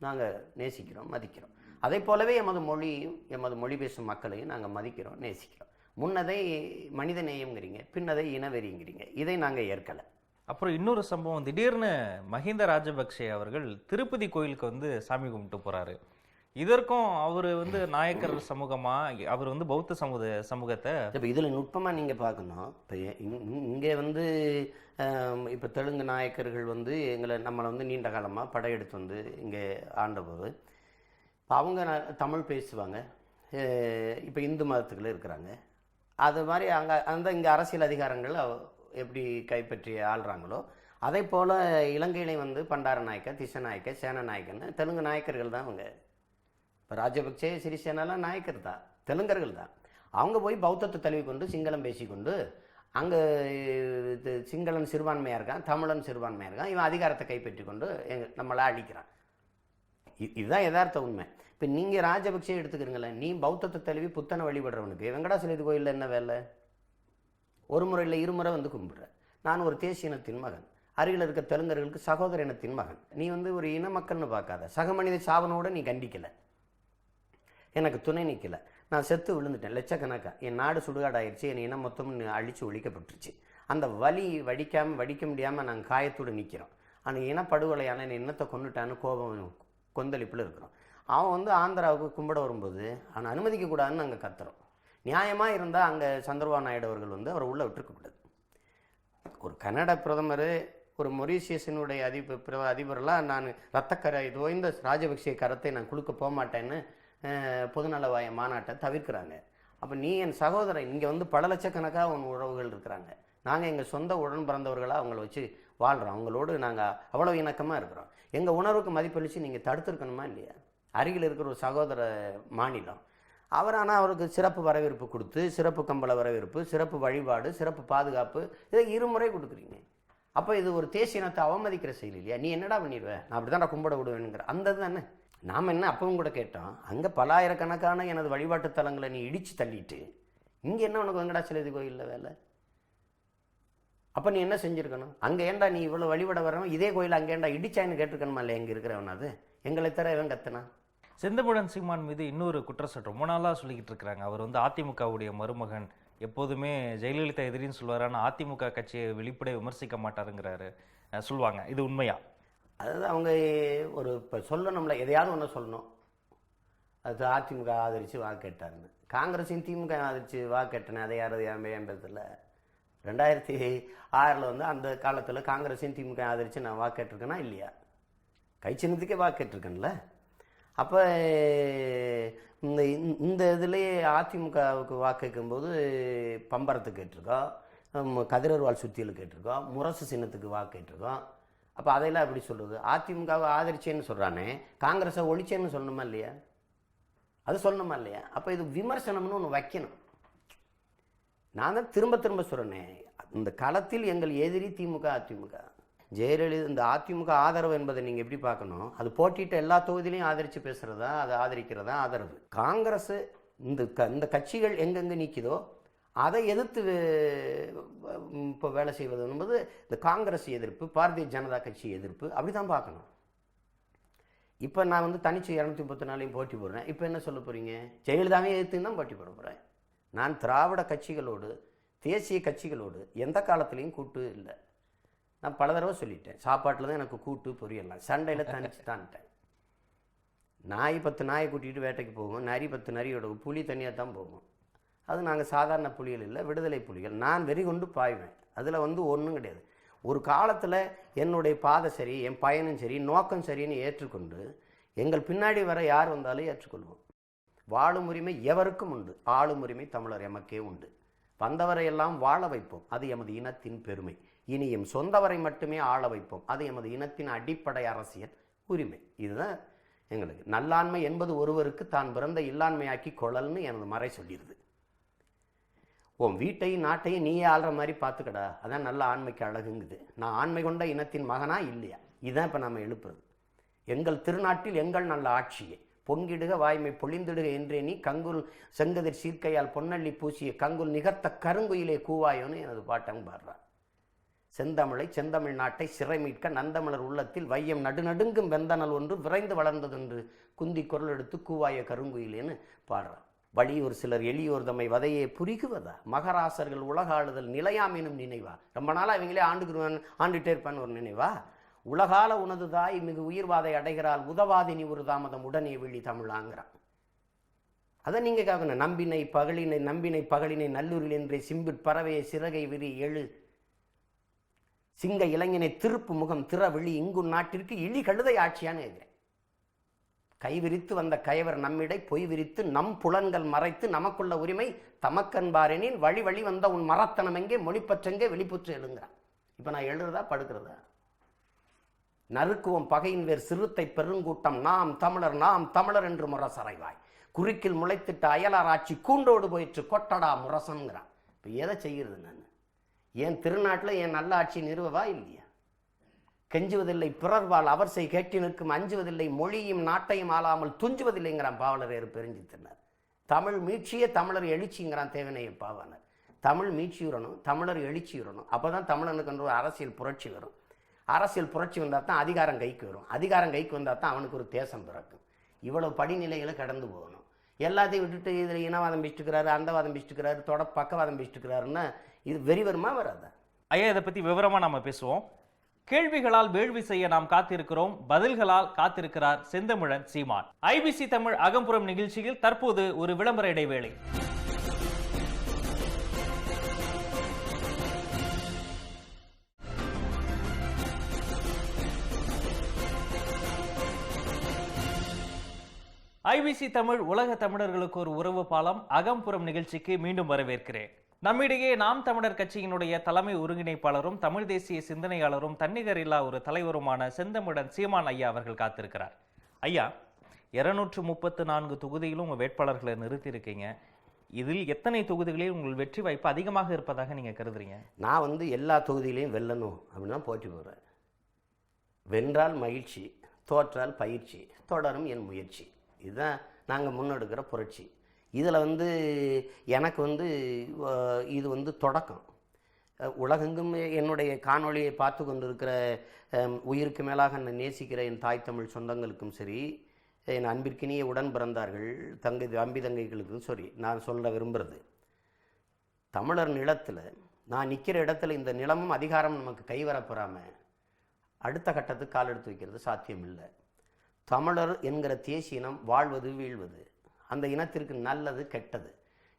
நாங்கள் நேசிக்கிறோம், மதிக்கிறோம். அதை போலவே எமது மொழியையும் எமது மொழி பேசும் மக்களையும் நாங்கள் மதிக்கிறோம், நேசிக்கிறோம். முன்னதை மனித நேயம்ங்கிறீங்க, பின்னதை இனவெறிங்கிறீங்க. இதை நாங்கள் ஏற்கலை. அப்புறம் இன்னொரு சம்பவம், திடீர்னு மஹிந்த ராஜபக்சே அவர்கள் திருப்பதி கோயிலுக்கு சாமி கும்பிட்டு போறாரு. இதற்கும் அவர் நாயக்கர் சமூகமா, அவர் பௌத்த சமூகத்தை இப்போ இதில் நுட்பமாக நீங்கள் பார்க்கணும். இப்போ இங்கே இப்போ தெலுங்கு நாயக்கர்கள் நம்மளை நீண்ட காலமாக படையெடுத்து இங்கே ஆண்டபோது அவங்க தமிழ் பேசுவாங்க. இப்போ இந்து மதத்துக்குள்ளே இருக்கிறாங்க. அது மாதிரி இங்கே அரசியல் அதிகாரங்கள் எப்படி கைப்பற்றி ஆள்றாங்களோ அதே போல் இலங்கையிலே பண்டார நாயக்க, திசநாயக்க, சேனநாயக்கன்னு தெலுங்கு நாயக்கர்கள் தான் அவங்க. இப்போ ராஜபக்சே, சிறிசேனாலாம் நாயக்கர் தான், தெலுங்கர்கள் தான். அவங்க போய் பௌத்தத்தை தழுவி கொண்டு சிங்களம் பேசிக்கொண்டு அங்கே சிங்களன் சிறுபான்மையாக இருக்கான், தமிழன் சிறுபான்மையாக இருக்கான். இவன் அதிகாரத்தை கைப்பற்றி கொண்டு நம்மளை அழிக்கிறான். இதுதான் யதார்த்த உண்மை. இப்போ நீங்கள் ராஜபக்சே எடுத்துக்கிறீங்களேன், நீ பௌத்தத்தை தழுவி புத்தனை வழிபடுறவனுக்கு வெங்கடாசலத்து கோயிலில் என்ன வேலை? ஒரு முறை இல்லை இருமுறை வந்து கும்பிடுற. நான் ஒரு தேசிய இனத்தின் மகன், அருகில் இருக்க தெலுங்கர்களுக்கு சகோதர இனத்தின் மகன். நீ வந்து ஒரு இன மக்கள்னு பார்க்காத. சக மனித சாவனோட நீ கண்டிக்கலை, எனக்கு துணை நிற்கலை. நான் செத்து விழுந்துட்டேன் லட்சக்கணக்கா. என் நாடு சுடுகாடாயிருச்சு, என் இனம் மொத்தம் அழித்து ஒழிக்கப்பட்டுருச்சு. அந்த வலி வடிக்க முடியாமல் நாங்கள் காயத்தோடு நிற்கிறோம். ஆனால் இனப்படுகொலையான என் இனத்தை கொண்டுட்டான்னு கோபம் கொந்தளிப்பில் இருக்கிறோம். அவன் வந்து ஆந்திராவுக்கு கும்பிட வரும்போது அவனை அனுமதிக்கக்கூடாதுன்னு நாங்கள் கத்துறோம். நியாயமாக இருந்தால் அங்கே சந்திரபாபு நாயுடு அவர்கள் வந்து அவரை உள்ளே விட்டுருக்கக்கூடாது. ஒரு கனடா பிரதமர், ஒரு மொரீஷியஸினுடைய அதிபரெலாம் நான் ரத்தக்கரை தோய்ந்த ராஜபக்சே கரத்தை நான் கொடுக்க போக மாட்டேன்னு பொதுநலவாய மாநாட்டை தவிர்க்கிறாங்க. அப்போ நீ என் சகோதரன், இங்கே வந்து பல லட்சக்கணக்காக உன் உறவுகள் இருக்கிறாங்க. நாங்கள் எங்கள் சொந்த உடன் பிறந்தவர்களாக அவங்கள வச்சு வாழ்கிறோம். அவங்களோடு நாங்கள் அவ்வளோ இணக்கமாக இருக்கிறோம். எங்கள் உணர்வுக்கு மதிப்பளித்து நீங்கள் தடுத்துருக்கணுமா இல்லையா? அருகில் இருக்கிற ஒரு சகோதர மாநிலம் அவர், ஆனால் அவருக்கு சிறப்பு வரவேற்பு கொடுத்து, சிறப்பு கம்பள வரவேற்பு, சிறப்பு வழிபாடு, சிறப்பு பாதுகாப்பு, இதை இருமுறை கொடுக்குறீங்க. அப்போ இது ஒரு தேசிய இனத்தை அவமதிக்கிற செயல் இல்லையா? நீ என்னடா பண்ணிடுவேன், நான் அப்படி தான் நான் கும்பிட விடுவேனுங்கிற அந்த இது தானே. நாம் என்ன அப்பவும் கூட கேட்டோம், அங்கே பலாயிரக்கணக்கான எனது வழிபாட்டு தலங்களை நீ இடித்து தள்ளிட்டு இங்கே என்ன உனக்கு வெங்கடாச்சலபதி கோயிலில் வேலை? அப்போ நீ என்ன செஞ்சுருக்கணும்? அங்கே ஏண்டா நீ இவ்வளோ வழிபட வரணும், இதே கோயில் அங்கே ஏண்டா இடிச்சான்னு கேட்டிருக்கணுமா இல்லை? எங்கே இருக்கிறவன் அது எங்களை தர இவன் கத்துனா. செந்தமிழன் சீமான் மீது இன்னொரு குற்றச்சாட்டு ரொம்ப நாளாக சொல்லிக்கிட்டு இருக்கிறாங்க. அவர் வந்து அதிமுகவுடைய மருமகன், எப்போதுமே ஜெயலலிதா எதிரின்னு சொல்லுவார், ஆனால் அதிமுக கட்சியை வெளிப்படையாக விமர்சிக்க மாட்டாருங்கிறாரு சொல்லுவாங்க. இது உண்மையா? அதாவது அவங்க ஒரு இப்போ சொல்லணும்ல, எதையாவது ஒன்று சொல்லணும். அது அதிமுக ஆதரித்து வாக்கேட்டாருன்னு, காங்கிரஸையும் திமுக ஆதரித்து வாக்கேட்டேன்னு அதை யாராவது என்பதில் 2006 வந்து அந்த காலத்தில் காங்கிரஸையும் திமுக ஆதரித்து நான் வாக்கேட்டிருக்கேன்னா இல்லையா? கை சின்னத்துக்கே வாக்கேட்டிருக்கேன்ல. அப்போ இந்த இதுலேயே அதிமுகவுக்கு வாக்கு கேட்கும்போது பம்பரத்துக்கு கேட்டிருக்கோம், கதிரர்வாள் சுத்தியில் கேட்டிருக்கோம், முரசு சின்னத்துக்கு வாக்கு கேட்டிருக்கோம். அப்போ அதையெல்லாம் எப்படி சொல்கிறது? அதிமுகவை ஆதரிச்சேன்னு சொல்கிறானே, காங்கிரஸை ஒழிச்சேன்னு சொல்லணுமா இல்லையா? அது சொல்லணுமா இல்லையா? அப்போ இது விமர்சனம்னு ஒன்று வைக்கணும். நான் தான் திரும்ப திரும்ப சொல்கிறேனே, இந்த களத்தில் எங்கள் எதிரி திமுக அதிமுக. ஜெயலலிதா இந்த அதிமுக ஆதரவு என்பதை நீங்கள் எப்படி பார்க்கணும்? அது போட்டிட்ட எல்லா தொகுதியிலையும் ஆதரித்து பேசுகிறதா, அதை ஆதரிக்கிறதா ஆதரவு. காங்கிரஸ் இந்த கட்சிகள் எங்கெங்கே நிற்கிதோ அதை எதிர்த்து இப்போ வேலை செய்வது என்பது இந்த காங்கிரஸ் எதிர்ப்பு, பாரதிய ஜனதா கட்சி எதிர்ப்பு, அப்படி தான் பார்க்கணும். இப்போ நான் வந்து தனிச்சு 234 போட்டி போடுறேன். இப்போ என்ன சொல்ல போகிறீங்க? ஜெயலலிதாவே எதிர்த்துன்னு தான் போட்டி போட போகிறேன். நான் திராவிட கட்சிகளோடு, தேசிய கட்சிகளோடு எந்த காலத்துலேயும் கூட்டு இல்லை. நான் பல தடவை சொல்லிட்டேன், சாப்பாட்டில் தான் எனக்கு கூட்டு பொரியலாம், சண்டையில் தனிச்சு தான்ட்டேன். நாய் 10 நாயை கூட்டிகிட்டு வேட்டைக்கு போகும், நரி 10 நரியோட, புலி தனியாக தான் போகும். அது நாங்கள் சாதாரண புலிகள் இல்லை, விடுதலை புலிகள். நான் வெறி கொண்டு பாய்வேன், அதில் வந்து ஒன்றும் கிடையாது. ஒரு காலத்தில் என்னுடைய பாதை சரி, என் பயணம் சரி, நோக்கம் சரின்னு ஏற்றுக்கொண்டு எங்கள் பின்னாடி வர யார் வந்தாலும் ஏற்றுக்கொள்வோம். வாழும் உரிமை எவருக்கும் உண்டு, ஆளும் உரிமை தமிழர் எமக்கே உண்டு. வந்தவரையெல்லாம் வாழ வைப்போம், அது எமது இனத்தின் பெருமை. இனியும் சொந்தவரை மட்டுமே ஆள வைப்போம், அது எமது இனத்தின் அடிப்படை அரசியல் உரிமை. இதுதான் எங்களுக்கு. நல்லாண்மை என்பது ஒருவருக்கு தான் பிறந்த இல்லாண்மையாக்கி கொள்ளல்னு எனது மறை சொல்லிடுது. உன் வீட்டையும் நாட்டையும் நீயே ஆள்ற மாதிரி பார்த்துக்கடா, அதான் நல்ல ஆண்மைக்கு அழகுங்குது. நான் ஆண்மை கொண்ட இனத்தின் மகனா இல்லையா? இதுதான் இப்போ நம்ம எழுப்புறது. எங்கள் திருநாட்டில் எங்கள் நல்ல ஆட்சியே பொங்கிடுக வாய்மை பொழிந்திடுக என்றே நீ கங்குல் செங்கதிர் சீர்க்கையால் பொன்னள்ளி பூசிய கங்குல் நிகர்த்த கருங்குயிலே கூவாயோன்னு எனது பாட்டம் பாடுறான். செந்தமிழை செந்தமிழ் நாட்டை சிறை மீட்க நந்தமலர் உள்ளத்தில் வையம் நடுநடுங்கும் வெந்தனல் ஒன்று விரைந்து வளர்ந்ததென்று குந்தி குரல் எடுத்து கூவாய கருங்குயிலேன்னு பாடுறான். வழியோர் சிலர் எளியோர் தம்மை வதையே புரிகுவதா, மகராசர்கள் உலகாளுதல் நிலையாம் எனும் நினைவா. ரொம்ப நாளாக இவங்களே ஆண்டுகிட்டே இருப்பான்னு ஒரு நினைவா. உலகால உனது தாய் மிகு உயிர்வாதை அடைகிறாள், உதவாதினி ஒரு தாமதம் உடனே விழி தமிழாங்கிறான். அதை நீங்கள் கேட்கணும். நம்பினை பகலினை நல்லூரில் என்றே சிம்பிட் பறவையை சிறகை விரி எழு சிங்க இளைஞனை திருப்பு முகம் திற விழி இங்கு நாட்டிற்கு இழி கழுதை ஆட்சியான்னு கேட்கிறேன். கைவிரித்து வந்த கயவர் நம்மிடை பொய் விரித்து நம் புலன்கள் மறைத்து நமக்குள்ள உரிமை தமக்கன்பாரெனின் வழி வழி வந்த உன் மரத்தனம் எங்கே மொழிப்பற்றெங்கே வெளிப்புற்று எழுங்கிறான். இப்போ நான் எழுதுறதா படுக்கிறதா? நறுக்குவோம் பகையின் வேர் சிறுத்தை பெருங்கூட்டம் நாம் தமிழர் என்று முரசறைவாய் குறுக்கில் முளைத்திட்ட அயலார் ஆட்சி கூண்டோடு போயிற்று கொட்டடா முரசன்கிறான். இப்போ எதை செய்கிறது? நான் என் திருநாட்டில் என் நல்ல ஆட்சி நிறுவவா இல்லையா? கெஞ்சுவதில்லை பிறர்வால் அவர் செய் கேட்டி நிற்கும், அஞ்சுவதில்லை மொழியும் நாட்டையும் ஆளாமல் துஞ்சுவதில்லைங்கிறான் பாவலரேறு பெருஞ்சித்தினார். தமிழ் மீட்சியே தமிழர் எழுச்சிங்கிறான் தேவனைய பாவானர். தமிழ் மீட்சி வரணும், தமிழர் எழுச்சி வரணும். அப்போ தான் தமிழனுக்கு ஒரு அரசியல் புரட்சி வரும். அரசியல் புரட்சி வந்தால் தான் அதிகாரம் கைக்கு வரும். அதிகாரம் கைக்கு வந்தால் தான் அவனுக்கு ஒரு தேசம் பிறக்கும். இவ்வளோ படிநிலைகளை கடந்து போகணும். எல்லாத்தையும் விட்டுட்டு இதில் இனவாதம் பேசிட்டுக்கிறாரு, அந்தவாதம் பேசிட்டுக்கிறாரு, பக்கவாதம் பேசிட்டுக்கிறாருன்னா இது வெறி வருமா வராதா? ஐயா, இதை பற்றி விவரமாக நம்ம பேசுவோம். கேள்விகளால் வேள்வி செய்ய நாம் காத்திருக்கிறோம், பதில்களால் காத்திருக்கிறார் செந்தமிழன் சீமான். ஐபிசி தமிழ் அகம்புறம் நிகழ்ச்சியில் தற்போது ஒரு விளம்பர இடைவேளை. ஐபிசி தமிழ் உலக தமிழர்களுக்கு ஒரு உறவு பாலம் அகம்புறம் நிகழ்ச்சிக்கு மீண்டும் வரவேற்கிறேன். நம்மிடையே நாம் தமிழர் கட்சியினுடைய தலைமை ஒருங்கிணைப்பாளரும் தமிழ் தேசிய சிந்தனையாளரும் தன்னிகர் இல்லா ஒரு தலைவருமான செந்தமிழன் சீமான் ஐயா அவர்கள் காத்திருக்கிறார். ஐயா, 234 தொகுதியிலும் உங்கள் வேட்பாளர்களை நிறுத்தியிருக்கீங்க. இதில் எத்தனை தொகுதிகளில் உங்கள் வெற்றி வாய்ப்பு அதிகமாக இருப்பதாக நீங்கள் கருதுறீங்க? நான் எல்லா தொகுதியிலையும் வெல்லணும் அப்படின்னு தான் போட்டி போகிறேன். வென்றால் மகிழ்ச்சி, தோற்றால் பயிற்சி, தொடரும் என் முயற்சி. இதுதான் நாங்கள் முன்னெடுக்கிற புரட்சி. இதில் எனக்கு இது தொடக்கம். உலகெங்கும் என்னுடைய காணொளியை பார்த்து கொண்டிருக்கிற உயிருக்கு மேலாக என்னை நேசிக்கிற என் தாய் தமிழ் சொந்தங்களுக்கும் சரி, என் அன்பிற்கினிய உடன் பிறந்தார்கள் தம்பி தங்கைகளுக்கும் சரி, நான் சொல்ல விரும்புகிறது, தமிழர் நிலத்தில் நான் நிற்கிற இடத்துல இந்த நிலமும் அதிகாரம் நமக்கு கைவரப்பெறாமல் அடுத்த கட்டத்துக்கு கால் எடுத்து வைக்கிறது சாத்தியம் இல்லை. தமிழர் என்கிற தேசிய இனம் வாழ்வது வீழ்வது, அந்த இனத்திற்கு நல்லது கெட்டது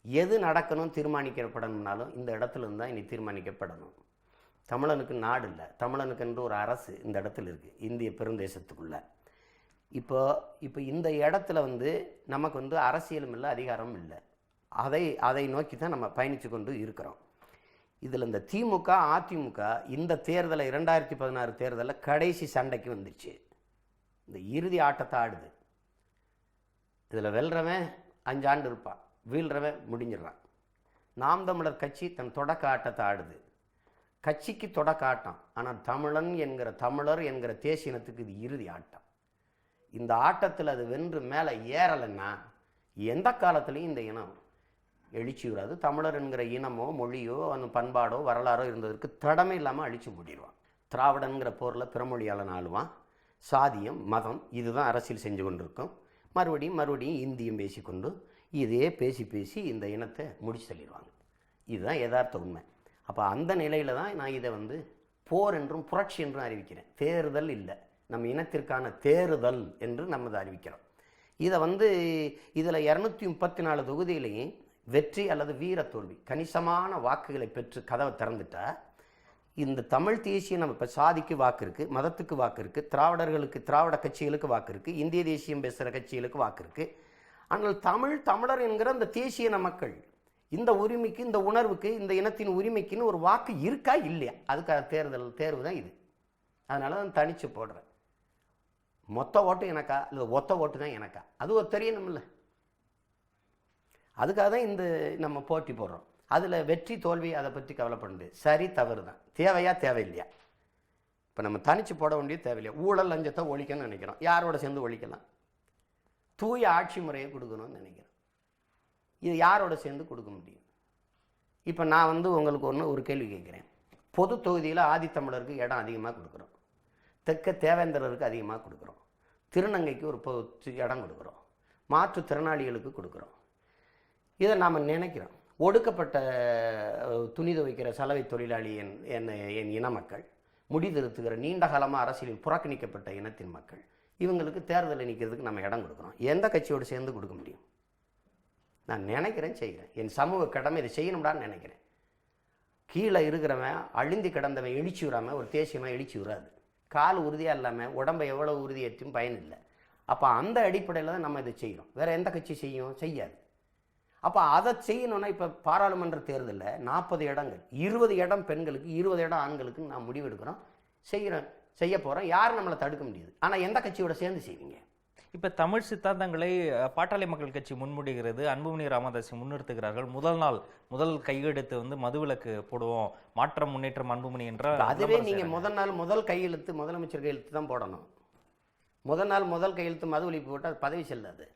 எது நடக்கணும் தீர்மானிக்கப்படணும்னாலும் இந்த இடத்துல இருந்து தான் இனி தீர்மானிக்கப்படணும். தமிழனுக்கு நாடு இல்லை, தமிழனுக்கு என்று ஒரு அரசு இந்த இடத்துல இருக்குது, இந்திய பெருந்தேசத்துக்குள்ள. இப்போ இந்த இடத்துல நமக்கு அரசியலும் இல்லை, அதிகாரமும் இல்லை. அதை நோக்கி தான் நம்ம பயணித்து கொண்டு இருக்கிறோம். இதில் இந்த திமுக அதிமுக இந்த தேர்தலை 2016 தேர்தலில் கடைசி சண்டைக்கு வந்துடுச்சு. இந்த இறுதி ஆட்டத்தை ஆடுது. இதில் வெல்றவன் 5 ஆண்டு இருப்பான், வீழ்றவன் முடிஞ்சிடறான். நாம் தமிழர் கட்சி தன் தொடக்க ஆட்டத்தை ஆடுது. கட்சிக்கு தொடக்க ஆட்டம், ஆனால் தமிழர் என்கிற தேசியனத்துக்கு இது இறுதி ஆட்டம். இந்த ஆட்டத்தில் அது வென்று மேலே ஏறலைன்னா எந்த காலத்துலேயும் இந்த இனம் எழுச்சி விடாது. தமிழர் என்கிற இனமோ மொழியோ அந்த பண்பாடோ வரலாறோ இருந்ததற்கு தடமே இல்லாமல் அழிச்சு மூடிடுவான். திராவிடங்கிற போரில் பிறமொழியாளன் ஆளுவான். சாதியம் மதம் இதுதான் அரசியல் செஞ்சு கொண்டிருக்கும். மறுபடியும் இந்தியும் பேசிக்கொண்டு இதே பேசி இந்த இனத்தை முடிச்சு தள்ளிடுவாங்க. இதுதான் யதார்த்த உண்மை. அப்போ அந்த நிலையில் தான் நான் இதை போர் என்றும் புரட்சி என்றும் அறிவிக்கிறேன். தேர்தல் இல்லை, நம்ம இனத்திற்கான தேர்தல் என்று நம்ம அதை அறிவிக்கிறோம். இதை இதில் 234 தொகுதியிலையும் வெற்றி அல்லது வீர தோல்வி கணிசமான வாக்குகளை பெற்று கதவை திறந்துட்டா இந்த தமிழ் தேசியம் நம்ம இப்போ சாதிக்கு வாக்கு இருக்குது, மதத்துக்கு வாக்கு இருக்குது, திராவிட கட்சிகளுக்கு வாக்கு இருக்குது, இந்திய தேசியம் பேசுகிற கட்சிகளுக்கு வாக்கு இருக்குது. ஆனால் தமிழர் என்கிற அந்த தேசிய மக்கள் இந்த உரிமைக்கு, இந்த உணர்வுக்கு, இந்த இனத்தின் உரிமைக்குன்னு ஒரு வாக்கு இருக்கா இல்லையா, அதுக்காக தேர்வு தான் இது. அதனால தான் தனிச்சு போடுறேன். மொத்த ஓட்டு எனக்கா இல்லை ஒத்த ஓட்டு தான் எனக்கா, அது ஒரு தெரியணும்ல. அதுக்காக தான் நம்ம போட்டி போடுறோம். அதில் வெற்றி தோல்வி அதை பற்றி கவலைப்படுது, சரி தவறு தான், தேவையா தேவையில்லையா. இப்போ நம்ம தனிச்சு போட வேண்டியது தேவையில்லையா. ஊழல் லஞ்சத்தை ஒழிக்கணும்னு நினைக்கிறோம், யாரோட சேர்ந்து ஒழிக்கலாம். தூய ஆட்சி முறையை கொடுக்கணும்னு நினைக்கிறோம், இது யாரோட சேர்ந்து கொடுக்க முடியும். இப்போ நான் உங்களுக்கு ஒரு கேள்வி கேட்குறேன். பொது தொகுதியில் ஆதித்தமிழருக்கு இடம் அதிகமாக கொடுக்குறோம், தெற்க தேவேந்திரருக்கு அதிகமாக கொடுக்குறோம், திருநங்கைக்கு ஒரு இடம் கொடுக்குறோம், மாற்றுத்திறனாளிகளுக்கு கொடுக்குறோம். இதை நாம் நினைக்கிறோம். ஒடுக்கப்பட்ட துணி துவைக்கிற சலவை தொழிலாளி என் இன மக்கள், முடிதிருத்துகிற நீண்ட காலமாக அரசியலில் புறக்கணிக்கப்பட்ட இனத்தின் மக்கள், இவங்களுக்கு தேர்தலில் நிற்கிறதுக்கு நம்ம இடம் கொடுக்குறோம். எந்த கட்சியோடு சேர்ந்து கொடுக்க முடியும்? நான் நினைக்கிறேன், செய்கிறேன். என் சமூக கடமை இதை செய்யணும்டான்னு நினைக்கிறேன். கீழே இருக்கிறவன் அழிந்து கிடந்தவன் எழுச்சி விடாமல் ஒரு தேசியமாக எழுச்சி விடாது. கால் உறுதியாக இல்லாமல் உடம்பை எவ்வளோ உறுதியேற்றும் பயன் இல்லை. அப்போ அந்த அடிப்படையில் தான் நம்ம இதை செய்கிறோம். வேறு எந்த கட்சி செய்யாது. அப்போ அதை செய்யணும்னா இப்போ பாராளுமன்ற தேர்தலில் 40 இடங்கள், 20 இடம் பெண்களுக்கு, 20 இடம் ஆண்களுக்கு நான் முடிவெடுக்கிறோம், செய்ய போகிறோம். யாரும் நம்மளை தடுக்க முடியாது. ஆனால் எந்த கட்சியோட சேர்ந்து செய்வீங்க? இப்போ தமிழ் சித்தாந்தங்களை பாட்டாளி மக்கள் கட்சி முன்மொழிகிறது, அன்புமணி ராமதாஸ் முன்னிறுத்துகிறார்கள். முதல் கையெழுத்து மதுவிலக்கு போடுவோம், மாற்றம் முன்னேற்றம் அன்புமணி என்ற. அதுவே நீங்கள் முதல் கையெழுத்து முதலமைச்சர் கையெழுத்து தான் போடணும். முதல் கையெழுத்து மதுவிலக்கு போட்டால் பதவி செல்லாது.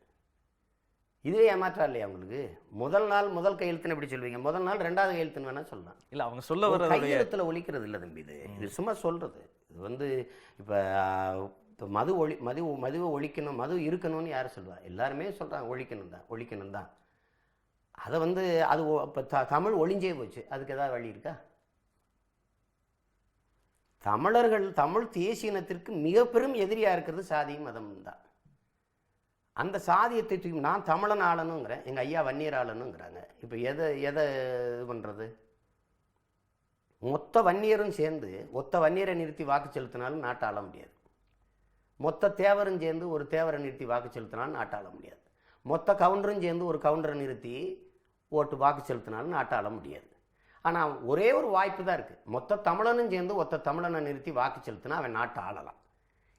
இதுவே ஏமாற்றா இல்லையா உங்களுக்கு? முதல் நாள் முதல் கையெழுத்துன்னு எப்படி சொல்வீங்க? முதல் நாள் ரெண்டாவது கையெழுத்துன்னு வேணா சொல்லலாம். இல்ல அவங்க சொல்ல ஒரு வர்றதுடைய கையெழுத்துல ஒழிக்கிறது இல்லை தம்பி. இது சும்மா சொல்றது. இது வந்து இப்போ மதுவை ஒழிக்கணும், மது இருக்கணும்னு யார் சொல்றா? எல்லாருமே சொல்றாங்க ஒழிக்கணும் தான். அதை வந்து அது இப்போ தமிழ் ஒழிஞ்சே போச்சு. அதுக்கு ஏதாவது வழி இருக்கா? தமிழ் தேசியனத்திற்கு மிக பெரும் எதிரியா இருக்கிறது சாதியும் மதமும் தான். அந்த சாதியத்தை தூக்கி நான் தமிழன் ஆளணுங்கிறேன், எங்கள் ஐயா வன்னியர் ஆளணுங்கிறாங்க. இப்போ எதை இது பண்ணுறது? மொத்த வன்னியரும் சேர்ந்து ஒத்த வன்னியரை நிறுத்தி வாக்கு செலுத்தினாலும் நாட்டை ஆள முடியாது. மொத்த தேவரும் சேர்ந்து ஒரு தேவரை நிறுத்தி வாக்கு செலுத்தினாலும் நாட்டை ஆள முடியாது. மொத்த கவுண்டரும் சேர்ந்து ஒரு கவுண்டரை நிறுத்தி வாக்கு செலுத்தினாலும் நாட்டை ஆள முடியாது. ஆனால் ஒரே ஒரு வாய்ப்பு தான் இருக்குது. மொத்த தமிழனும் சேர்ந்து ஒத்த தமிழனை நிறுத்தி வாக்கு செலுத்தினா அவன் நாட்டை ஆளலாம்.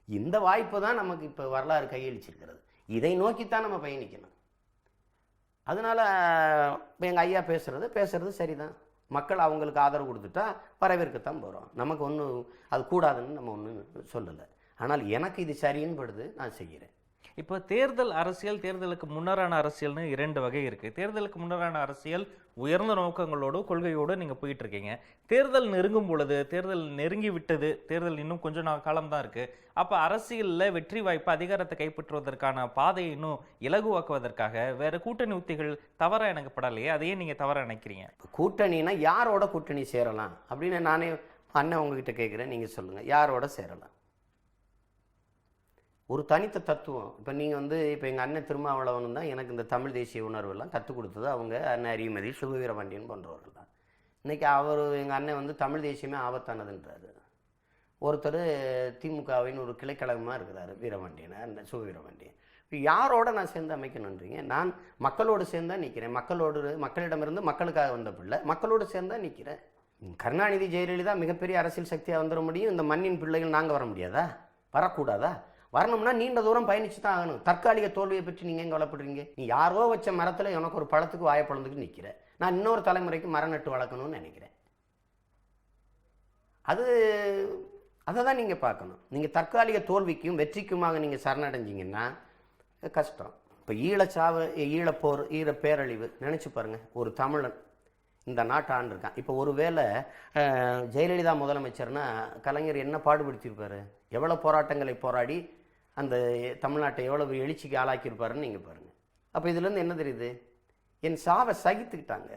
இந்த வாய்ப்பு தான் நமக்கு இப்போ வரலாறு கையளிச்சிருக்கிறது. இதை நோக்கித்தான் நம்ம பயணிக்கணும். அதனால் இப்போ எங்கள் ஐயா பேசுறது சரிதான். மக்கள் அவங்களுக்கு ஆதரவு கொடுத்துட்டா வரவேற்கத்தான் போகிறோம். நமக்கு ஒன்றும் அது கூடாதுன்னு நம்ம ஒன்றும் சொல்லலை. ஆனால் எனக்கு இது சரின்னு படுது, நான் செய்கிறேன். இப்போ தேர்தல் அரசியல், தேர்தலுக்கு முன்னரான அரசியல்னு 2 வகை இருக்கு. தேர்தலுக்கு முன்னரான அரசியல் உயர்ந்த நோக்கங்களோடு கொள்கையோடு நீங்க போயிட்டு இருக்கீங்க. தேர்தல் நெருங்கும் பொழுது, தேர்தல் நெருங்கி விட்டது, தேர்தல் இன்னும் கொஞ்ச நாள் காலம் தான் இருக்கு. அப்ப அரசியல்ல வெற்றி வாய்ப்பு, அதிகாரத்தை கைப்பற்றுவதற்கான பாதையை இன்னும் இலகுவாக்குவதற்காக வேற கூட்டணி உத்திகள் தவறா எனக்கு படலையே, அதையே நீங்க தவறா நினைக்கிறீங்க? கூட்டணினா யாரோட கூட்டணி சேரலாம் அப்படின்னு நானே அண்ணன் உங்ககிட்ட கேட்குறேன். நீங்கள் சொல்லுங்கள், யாரோட சேரலாம்? ஒரு தனித்த தத்துவம். இப்போ நீங்கள் வந்து இப்போ எங்கள் அண்ணன் திருமாவளவன் தான் எனக்கு இந்த தமிழ் தேசிய உணர்வெல்லாம் கற்றுக் கொடுத்தது. அவங்க அண்ணன் அரியமதி, சுகவீரபாண்டியன் போன்றவர்கள் தான். இன்றைக்கி எங்கள் அண்ணன் வந்து தமிழ் தேசியமே ஆபத்தானதுன்றாரு. ஒருத்தர் திமுகவின் ஒரு கிளைக்கழகமாக இருக்கிறாரு, வீரபாண்டியன், அண்ணன் சுகவீரபாண்டியன். இப்போ யாரோட நான் சேர்ந்து அமைக்கணுன்றீங்க? நான் மக்களோடு சேர்ந்தா நிற்கிறேன். மக்களிடமிருந்து மக்களுக்காக வந்த பிள்ளை, மக்களோடு சேர்ந்தா நிற்கிறேன். கருணாநிதி, ஜெயலலிதா மிகப்பெரிய அரசியல் சக்தியாக வந்துட முடியும். இந்த மண்ணின் பிள்ளைகள் நாங்கள் வர முடியாதா? வரக்கூடாதா? வரணும்னா நீண்ட தூரம் பயணிச்சு தான் ஆகணும். தற்காலிக தோல்வியை பற்றி நீங்கள் எங்கே வளப்படுறீங்க? நீ யாரோ வச்ச மரத்தில் எனக்கு ஒரு பழத்துக்கு வாயப்பழந்துக்கு நிற்கிறேன். நான் இன்னொரு தலைமுறைக்கு மரம் நட்டு வளர்க்கணும்னு நினைக்கிறேன். அதை தான் நீங்கள் பார்க்கணும். நீங்கள் தற்காலிக தோல்விக்கும் வெற்றிக்குமாக நீங்கள் சரணடைஞ்சிங்கன்னா கஷ்டம். இப்போ ஈழப்போர், பேரழிவு நினச்சி பாருங்கள். ஒரு தமிழன் இந்த நாட்டை ஆண்டிருக்கான். இப்போ ஒரு வேளை ஜெயலலிதா முதலமைச்சர்னா கலைஞர் என்ன பாடுபடுத்தியிருப்பார்? எவ்வளோ போராட்டங்களை போராடி அந்த தமிழ்நாட்டை எவ்வளவு எழுச்சிக்கு ஆளாக்கியிருப்பாருன்னு நீங்கள் பாருங்கள். அப்போ இதுலேருந்து என்ன தெரியுது? என் சாவை சகித்துக்கிட்டாங்க.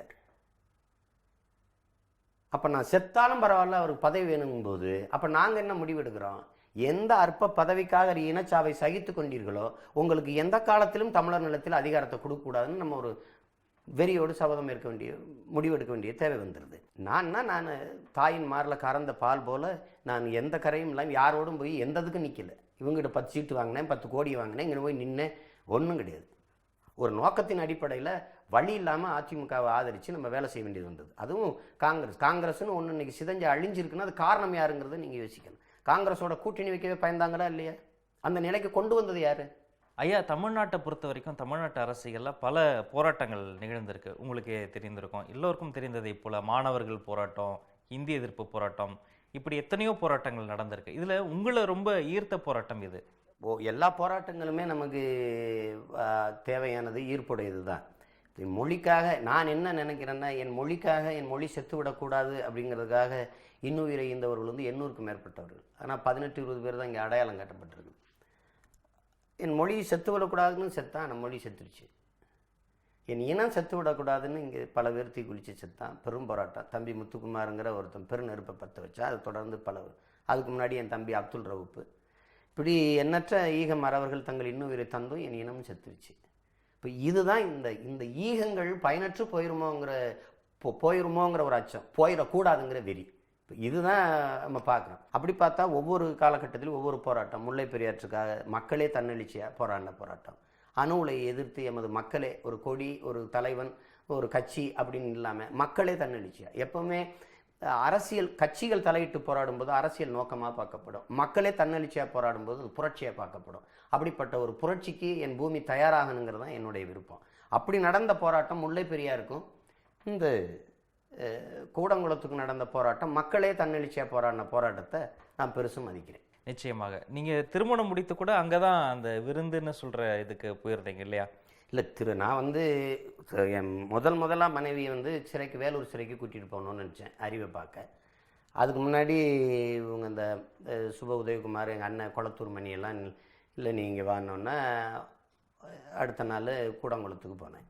அப்போ நான் செத்தாலும் பரவாயில்ல, அவருக்கு பதவி வேணுங்கும்போது அப்போ நாங்கள் என்ன முடிவெடுக்கிறோம்? எந்த அற்ப பதவிக்காக இனச்சாவை சகித்து கொண்டீர்களோ உங்களுக்கு எந்த காலத்திலும் தமிழர் நிலத்தில் அதிகாரத்தை கொடுக்கக்கூடாதுன்னு நம்ம ஒரு வெறியோடு சபதம் முடிவெடுக்க வேண்டிய தேவை வந்துடுது. நான் தாயின் மாரில் கறந்த பால் போல் நான் எந்த கரையும் இல்லாமல் யாரோடும் போய் எந்ததுக்கும் நிற்கல. இவங்ககிட்ட 10 சீட்டு வாங்கினேன், 10 கோடி வாங்கினேன், இங்கே போய் நின்னேன், ஒன்றும் கிடையாது. ஒரு நோக்கத்தின் அடிப்படையில் வழி இல்லாமல் அதிமுகவை ஆதரித்து நம்ம வேலை செய்ய வேண்டியது வந்தது. அதுவும் காங்கிரஸ்னு ஒன்று இன்றைக்கி சிதைஞ்சு அழிஞ்சிருக்குன்னா அது காரணம் யாருங்கிறத நீங்கள் யோசிக்கணும். காங்கிரஸோட கூட்டணி வைக்கவே பயந்தாங்களா இல்லையா? அந்த நிலைக்கு கொண்டு வந்தது யார்? ஐயா, தமிழ்நாட்டை பொறுத்த வரைக்கும் தமிழ்நாட்டு அரசியலில் பல போராட்டங்கள் நிகழ்ந்திருக்கு. உங்களுக்கு தெரிந்திருக்கும், எல்லோருக்கும் தெரிந்ததை போல மாணவர்கள் போராட்டம், இந்தி எதிர்ப்பு போராட்டம், இப்படி எத்தனையோ போராட்டங்கள் நடந்திருக்கு. இதில் உங்களை ரொம்ப ஈர்த்த போராட்டம் இது? எல்லா போராட்டங்களுமே நமக்கு தேவையானது, ஈர்ப்புடையது தான். மொழிக்காக நான் என்ன நினைக்கிறேன்னா, என் மொழி செத்து விடக்கூடாது அப்படிங்கிறதுக்காக இன்னுயிரை ஈந்தவர்கள் வந்து 800க்கும் மேற்பட்டவர்கள். ஆனால் 18-20 பேர் தான் இங்கே அடையாளம் காட்டப்பட்டிருக்கு. என் மொழி செத்து விடக்கூடாதுன்னு செத்தான், நம்ம மொழி செத்துருச்சு. என் இனம் செத்து விடக்கூடாதுன்னு இங்கே பல பேர் தீக்குளிச்சு செத்தான். பெரும் போராட்டம். தம்பி முத்துக்குமாருங்கிற ஒருத்தன் பெருநெருப்பை பற்ற வச்சா. அது தொடர்ந்து அதுக்கு முன்னாடி என் தம்பி அப்துல் ரவுப்பு, இப்படி எண்ணற்ற ஈக மறவர்கள் தங்கள் இன்னுயிரை தந்தும் என் இனமும் செத்துருச்சு. இப்போ இதுதான் இந்த ஈகங்கள் பயனற்று போயிருமோங்கிற ஒரு அச்சம், போயிடக்கூடாதுங்கிற வெறி. இப்போ இதுதான் நம்ம பார்க்குறோம். அப்படி பார்த்தா ஒவ்வொரு காலகட்டத்திலும் ஒவ்வொரு போராட்டம். முல்லை பெரியாற்றுக்காக மக்களே தன்னெழுச்சியாக போராடின போராட்டம். அணு உலையை எதிர்த்து எமது மக்களே, ஒரு கொடி, ஒரு தலைவன், ஒரு கட்சி அப்படின்னு இல்லாமல் மக்களே தன்னெழுச்சியாக. எப்போவுமே அரசியல் கட்சிகள் தலையிட்டு போராடும்போது அரசியல் நோக்கமாக பார்க்கப்படும். மக்களே தன்னெழுச்சியாக போராடும்போது அது புரட்சியாக பார்க்கப்படும். அப்படிப்பட்ட ஒரு புரட்சிக்கு என் பூமி தயாராகணுங்கிறது தான் என்னுடைய விருப்பம். அப்படி நடந்த போராட்டம் முல்லை பெரியாருக்கும் இந்த கூடங்குளத்துக்கு நடந்த போராட்டம், மக்களே தன்னெழுச்சியாக போராடின போராட்டத்தை நான் பெருசும் மதிக்கிறேன். நிச்சயமாக. நீங்கள் திருமணம் முடித்து கூட அங்கே தான் அந்த விருந்துன்னு சொல்கிற இதுக்கு போயிருந்தீங்க இல்லையா? இல்லை நான் வந்து என் முதலாக மனைவியை வந்து சிறைக்கு, வேலூர் சிறைக்கு கூட்டிகிட்டு போகணுன்னு நினச்சேன் அறிவை பார்க்க. அதுக்கு முன்னாடி இவங்க இந்த சுப உதயகுமார், எங்கள் அண்ணன் குளத்தூர் மணியெல்லாம் இல்லை நீங்கள் வாங்கினோன்னா அடுத்த நாள் கூடங்குளத்துக்கு போனேன்.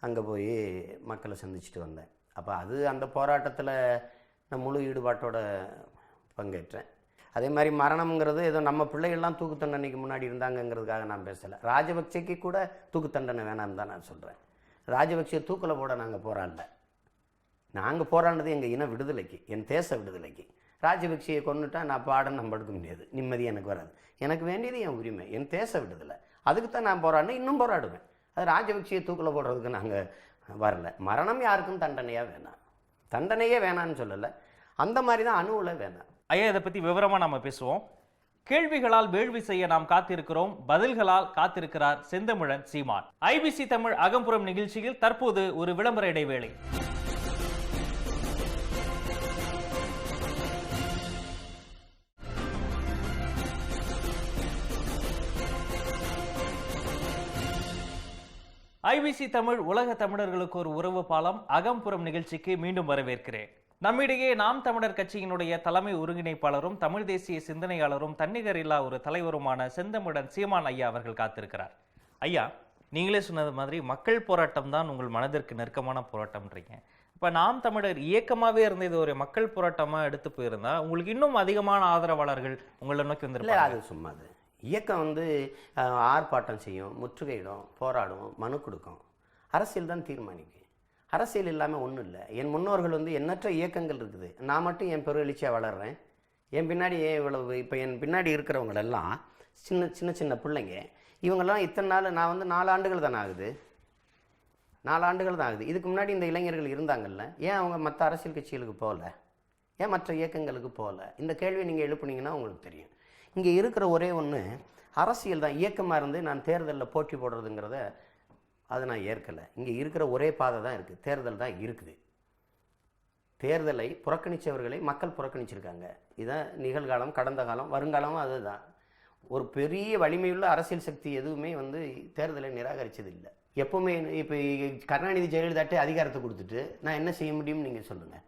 அங்கே போய் மக்களை சந்திச்சுட்டு வந்தேன். அப்போ அது அந்த போராட்டத்தில் நான் முழு ஈடுபாட்டோட பங்கேற்றேன். அதே மாதிரி மரணம்ங்கிறது ஏதோ நம்ம பிள்ளைகள்லாம் தூக்கு தண்டனைக்கு முன்னாடி இருந்தாங்கங்கிறதுக்காக நான் பேசலை. ராஜபக்சேக்கு கூட தூக்கு தண்டனை வேணாம்னு தான் நான் சொல்கிறேன். ராஜபக்சே தூக்கில் போட நாங்கள் போராடல. நாங்கள் போராடினது எங்கள் இன விடுதலைக்கு, என் தேச விடுதலைக்கு. ராஜபக்சேயை கொண்டுட்டா நான் பாடன்னு படுக்க முடியாது, நிம்மதி எனக்கு வராது. எனக்கு வேண்டியது என் உரிமை, என் தேச விடுதலை. அதுக்கு தான் நான் போராடினேன், இன்னும் போராடுவேன். அது ராஜபக்சேயை தூக்கில் போடுறதுக்கு நாங்கள் வரல. மரணம் யாருக்கும் தண்டனையாக வேணாம், தண்டனையே வேணான்னு சொல்லலை. அந்த மாதிரி தான் அணுவில் வேணாம். ஐயா, இதை பற்றி விவரமாக நம்ம பேசுவோம். கேள்விகளால் வேள்வி செய்ய நாம் காத்திருக்கிறோம், பதில்களால் காத்திருக்கிறார் செந்தமிழன் சீமான். ஐபிசி தமிழ் அகம்புறம் நிகழ்ச்சியில் தற்போது ஒரு விளம்பர இடைவேளை. ஐபிசி தமிழ் உலக தமிழர்களுக்கு ஒரு உறவு பாலம் அகம்புறம் நிகழ்ச்சிக்கு மீண்டும் வரவேற்கிறேன். நம்மிடையே நாம் தமிழர் கட்சியினுடைய தலைமை ஒருங்கிணைப்பாளரும் தமிழ் தேசிய சிந்தனையாளரும் தன்னிகர் இல்லா ஒரு தலைவருமான செந்தமிழன் சீமான் ஐயா அவர்கள் காத்திருக்கிறார். ஐயா, நீங்களே சொன்னது மாதிரி மக்கள் போராட்டம் தான் உங்கள் மனதிற்கு நெருக்கமான போராட்டம்ன்றீங்க. இப்போ நாம் தமிழர் இயக்கமாகவே இருந்த இது ஒரு மக்கள் போராட்டமாக எடுத்து போயிருந்தா உங்களுக்கு இன்னும் அதிகமான ஆதரவாளர்கள் உங்களை நோக்கி வந்துருப்பாங்க. அது சும்மா அது இயக்கம் வந்து ஆர்ப்பாட்டம் செய்யும், முற்றுகையிடும், போராடும், மனு கொடுக்கும். அரசியல் தான் தீர்மானிக்கும். அரசியல் இல்லாமல் ஒன்றும் இல்லை. என் முன்னோர்கள் வந்து எண்ணற்ற இயக்கங்கள் இருக்குது. நான் மட்டும் என் பெரு எழுச்சியாக வளர்கிறேன். என் பின்னாடி இவ்வளவு, இப்போ என் பின்னாடி இருக்கிறவங்களெல்லாம் சின்ன சின்ன சின்ன பிள்ளைங்க. இவங்கெல்லாம் இத்தனை நாள், நான் வந்து 4 ஆண்டுகள் தானே ஆகுது, 4 ஆண்டுகள் தான் ஆகுது. இதுக்கு முன்னாடி இந்த இளைஞர்கள் இருந்தாங்கல்ல, ஏன் அவங்க மற்ற அரசியல் கட்சிகளுக்கு போகல, ஏன் மற்ற இயக்கங்களுக்கு போகல? இந்த கேள்வி நீங்கள் எழுப்புனீங்கன்னா உங்களுக்கு தெரியும். இங்கே இருக்கிற ஒரே ஒன்று அரசியல் தான். இயக்கமாக இருந்து நான் தேர்தலில் போட்டி போடுறதுங்கிறத அதை நான் ஏற்கலை. இங்கே இருக்கிற ஒரே பாதை தான் இருக்குது, தேர்தல் தான் இருக்குது. தேர்தலை புறக்கணித்தவர்களை மக்கள் புறக்கணிச்சிருக்காங்க. இதுதான் நிகழ்காலம், கடந்த காலம், வருங்காலமும் அதுதான். ஒரு பெரிய வலிமையுள்ள அரசியல் சக்தி எதுவுமே வந்து தேர்தலை நிராகரித்தது இல்லை. எப்போவுமே இப்போ கருணாநிதி ஜெயலலிதாட்டே அதிகாரத்தை கொடுத்துட்டு நான் என்ன செய்ய முடியும்னு நீங்கள் சொல்லுங்கள்.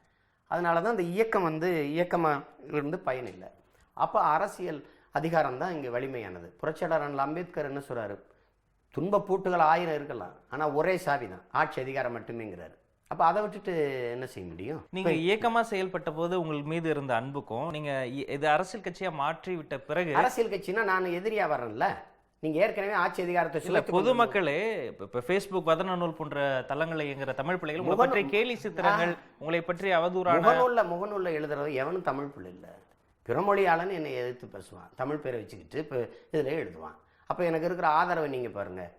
அதனால தான் இந்த இயக்கம் வந்து இயக்கமாக இருந்து பயனில்லை. அப்போ அரசியல் அதிகாரம் தான் இங்கே வலிமையானது. புரட்சியாளர் அண்ணல் அம்பேத்கர் என்ன சொல்கிறாரு, துன்ப பூட்டுகள் 1000 இருக்கலாம், ஆனால் ஒரே சாவி தான், ஆட்சி அதிகாரம் மட்டுமேங்கிறாரு. அப்போ அதை விட்டுட்டு என்ன செய்ய முடியும்? நீங்கள் இயக்கமாக செயல்பட்ட போது உங்கள் மீது இருந்த அன்புக்கும் நீங்கள் இது அரசியல் கட்சியாக மாற்றி விட்ட பிறகு, அரசியல் கட்சினா நான் எதிரியாக வர்றேன்ல, நீங்கள் ஏற்கனவே ஆட்சி அதிகாரத்தை சொல்ல பொதுமக்களே இப்போ ஃபேஸ்புக் வதன நூல் போன்ற தளங்களை என்கிற தமிழ் பிள்ளைகள் உங்களை பற்றி கேலி சித்திரங்கள், உங்களை பற்றி அவதூறான முகநூலில் எழுதுறது எவனும் தமிழ் பிள்ளை இல்லை. பிறமொழியாளன்னு என்னை எதிர்த்து பேசுவான், தமிழ் பேரை வச்சுக்கிட்டு இப்போ இதில் எழுதுவான். அப்போ எனக்கு இருக்கிற ஆதரவை நீங்கள் பாருங்கள்.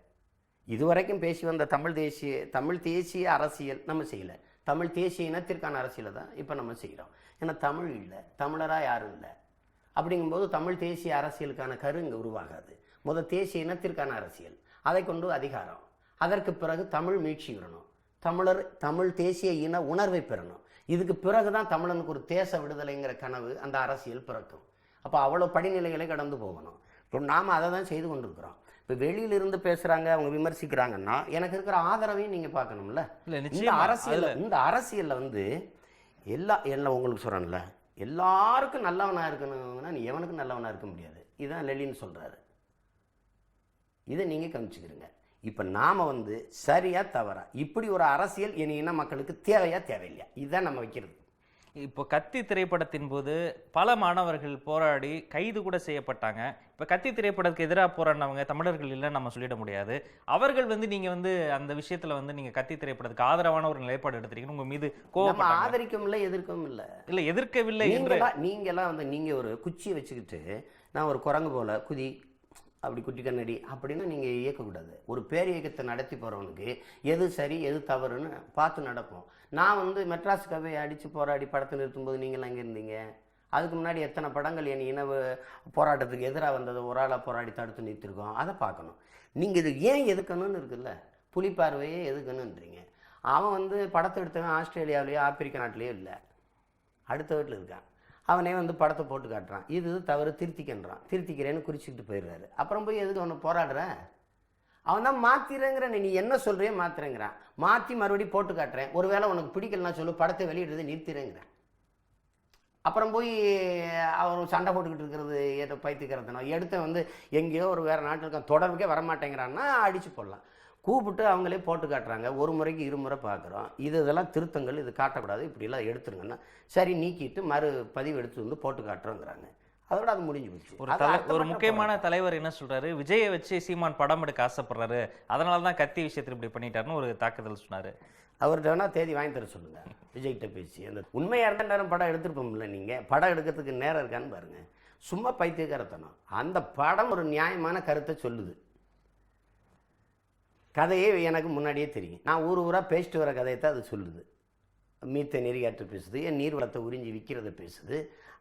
இதுவரைக்கும் பேசி வந்த தமிழ் தேசிய அரசியல் நம்ம செய்யலை. தமிழ் தேசிய இனத்திற்கான அரசியலை தான் இப்போ நம்ம செய்கிறோம். ஏன்னா தமிழ் இல்லை, தமிழராக யாரும் இல்லை. அப்படிங்கும்போது தமிழ் தேசிய அரசியலுக்கான கரு இங்கே உருவாகாது. முதல் தேசிய இனத்திற்கான அரசியல், அதை கொண்டு அதிகாரம், அதற்கு பிறகு தமிழ் மீட்சி வரணும், தமிழ் தேசிய இன உணர்வை பெறணும். இதுக்கு பிறகு தான் தமிழனுக்கு ஒரு தேச விடுதலைங்கிற கனவு, அந்த அரசியல் பிறக்கும். அப்போ அவ்வளோ படிநிலைகளை கடந்து போகணும். இப்போ நாம் அதை தான் செய்து கொண்டிருக்கிறோம். இப்போ வெளியிலிருந்து பேசுகிறாங்க, அவங்க விமர்சிக்கிறாங்கன்னா எனக்கு இருக்கிற ஆதரவையும் நீங்கள் பார்க்கணும்ல. இந்த அரசியலில் வந்து எல்லாம் உங்களுக்கு சொல்கிறேன்ல, எல்லாருக்கும் நல்லவனாக இருக்கணும்னா நீ எவனுக்கும் நல்லவனாக இருக்க முடியாது. இதுதான் லெலின்னு சொல்கிறாரு. இதை நீங்கள் கவனிச்சுக்கிறீங்க. இப்போ நாம் வந்து சரியா தவறா, இப்படி ஒரு அரசியல் இன மக்களுக்கு தேவையா தேவையில்லையா, இதுதான் நம்ம வைக்கிறது. இப்போ கத்தி திரைப்படத்தின் போது பல மாணவர்கள் போராடி கைது கூட செய்யப்பட்டாங்க. இப்போ கத்தி திரைப்படத்துக்கு எதிராக போராடினவங்க தமிழர்கள் இல்லைன்னு நம்ம சொல்லிட முடியாது. அவர்கள் வந்து நீங்கள் வந்து அந்த விஷயத்தில் வந்து நீங்கள் கத்தி திரைப்படத்துக்கு ஆதரவான ஒரு நிலைப்பாடு எடுத்துருக்கீங்க. உங்கள் மீது கோபம் ஆதரிக்கவும் இல்லை, எதிர்க்கவும் இல்லை எதிர்க்கவில்லை. நீங்கெல்லாம் வந்து நீங்கள் ஒரு குச்சியை வச்சுக்கிட்டு நான் ஒரு குரங்கு போல குதி அப்படி குட்டி கண்ணடி அப்படின்னு நீங்கள் இயக்கக்கூடாது. ஒரு பேர் இயக்கத்தை நடத்தி போகிறவனுக்கு எது சரி எது தவறுன்னு பார்த்து நடக்கும். நான் வந்து மெட்ராஸ் கவை அடித்து போராடி படத்தை நிறுத்தும்போது நீங்களாம் எங்கே இருந்தீங்க? அதுக்கு முன்னாடி எத்தனை படங்கள் என் இன போராட்டத்துக்கு எதிராக வந்தது, ஒரு ஆளாக போராடி தடுத்து நிறுத்திருக்கோம், அதை பார்க்கணும். நீங்கள் இது ஏன் எதுக்கணும்னு இருக்குல்ல, புலிப்பார்வையே எதுக்கணுன்றீங்க. அவன் வந்து படத்தை எடுத்தவன் ஆஸ்திரேலியாவிலேயோ ஆப்பிரிக்கா நாட்டிலேயோ இல்லை, அடுத்த வீட்டில் இருக்கான். அவனே வந்து படத்தை போட்டு காட்டுறான், இது தவறு திருத்திக்கின்றான், திருத்திக்கிறேன்னு குறிச்சிக்கிட்டு போயிடுறாரு. அப்புறம் போய் எதுக்கு அவனை போராடுற? அவன் தான் மாற்றிடுறேங்கிறான். நீ என்ன சொல்கிறியோ மாற்றுறேங்கிறான். மாற்றி மறுபடியும் போட்டு காட்டுறேன், ஒருவேளை உனக்கு பிடிக்கலன்னா சொல்லு, படத்தை வெளியிடுறது நிறுத்திடுறேங்கிறேன். அப்புறம் போய் அவர் சண்டை போட்டுக்கிட்டு இருக்கிறது ஏதோ பைத்தியக்கிறதுனோ எடுத்து வந்து எங்கேயோ ஒரு வேறு நாட்டில் இருக்க தொடர்புக்கே வரமாட்டேங்கிறான்னா அடித்து போடலாம். கூப்பிட்டு அவங்களே போட்டு காட்டுறாங்க. ஒரு முறைக்கு இருமுறை பார்க்குறோம். இதெல்லாம் திருத்தங்கள், இது காட்டக்கூடாது, இப்படிலாம் எடுத்துருங்கன்னா சரி நீக்கிட்டு மறு பதிவு எடுத்து வந்து போட்டு காட்டுறோங்கிறாங்க. அதோட அது முடிஞ்சு போச்சு. ஒரு முக்கியமான தலைவர் என்ன சொல்றாரு, விஜயை வச்சு சீமான் படம் எடுக்க ஆசைப்படுறாரு, அதனால தான் கத்தி விஷயத்தில் இப்படி பண்ணிட்டாருன்னு ஒரு தாக்குதல் சொன்னாரு. அவர்கிட்ட வேணா தேதி வாங்கி தர சொல்லுங்க, விஜய்கிட்ட பேசி. அந்த உண்மையாக இருந்தால் நேரம் படம் எடுத்துருப்போம்ல. நீங்கள் படம் எடுக்கிறதுக்கு நேரம் இருக்கான்னு பாருங்க. சும்மா பைத்தியக்காரத்தனம். அந்த படம் ஒரு நியாயமான கருத்தை சொல்லுது. கதையே எனக்கு முன்னாடியே தெரியும். நான் ஊராக பேசிட்டு வர கதையை தான் அது சொல்லுது. மீத்த நெறிகாற்று பேசுது, என் நீர் வளத்தை உறிஞ்சி விற்கிறத பேசுது,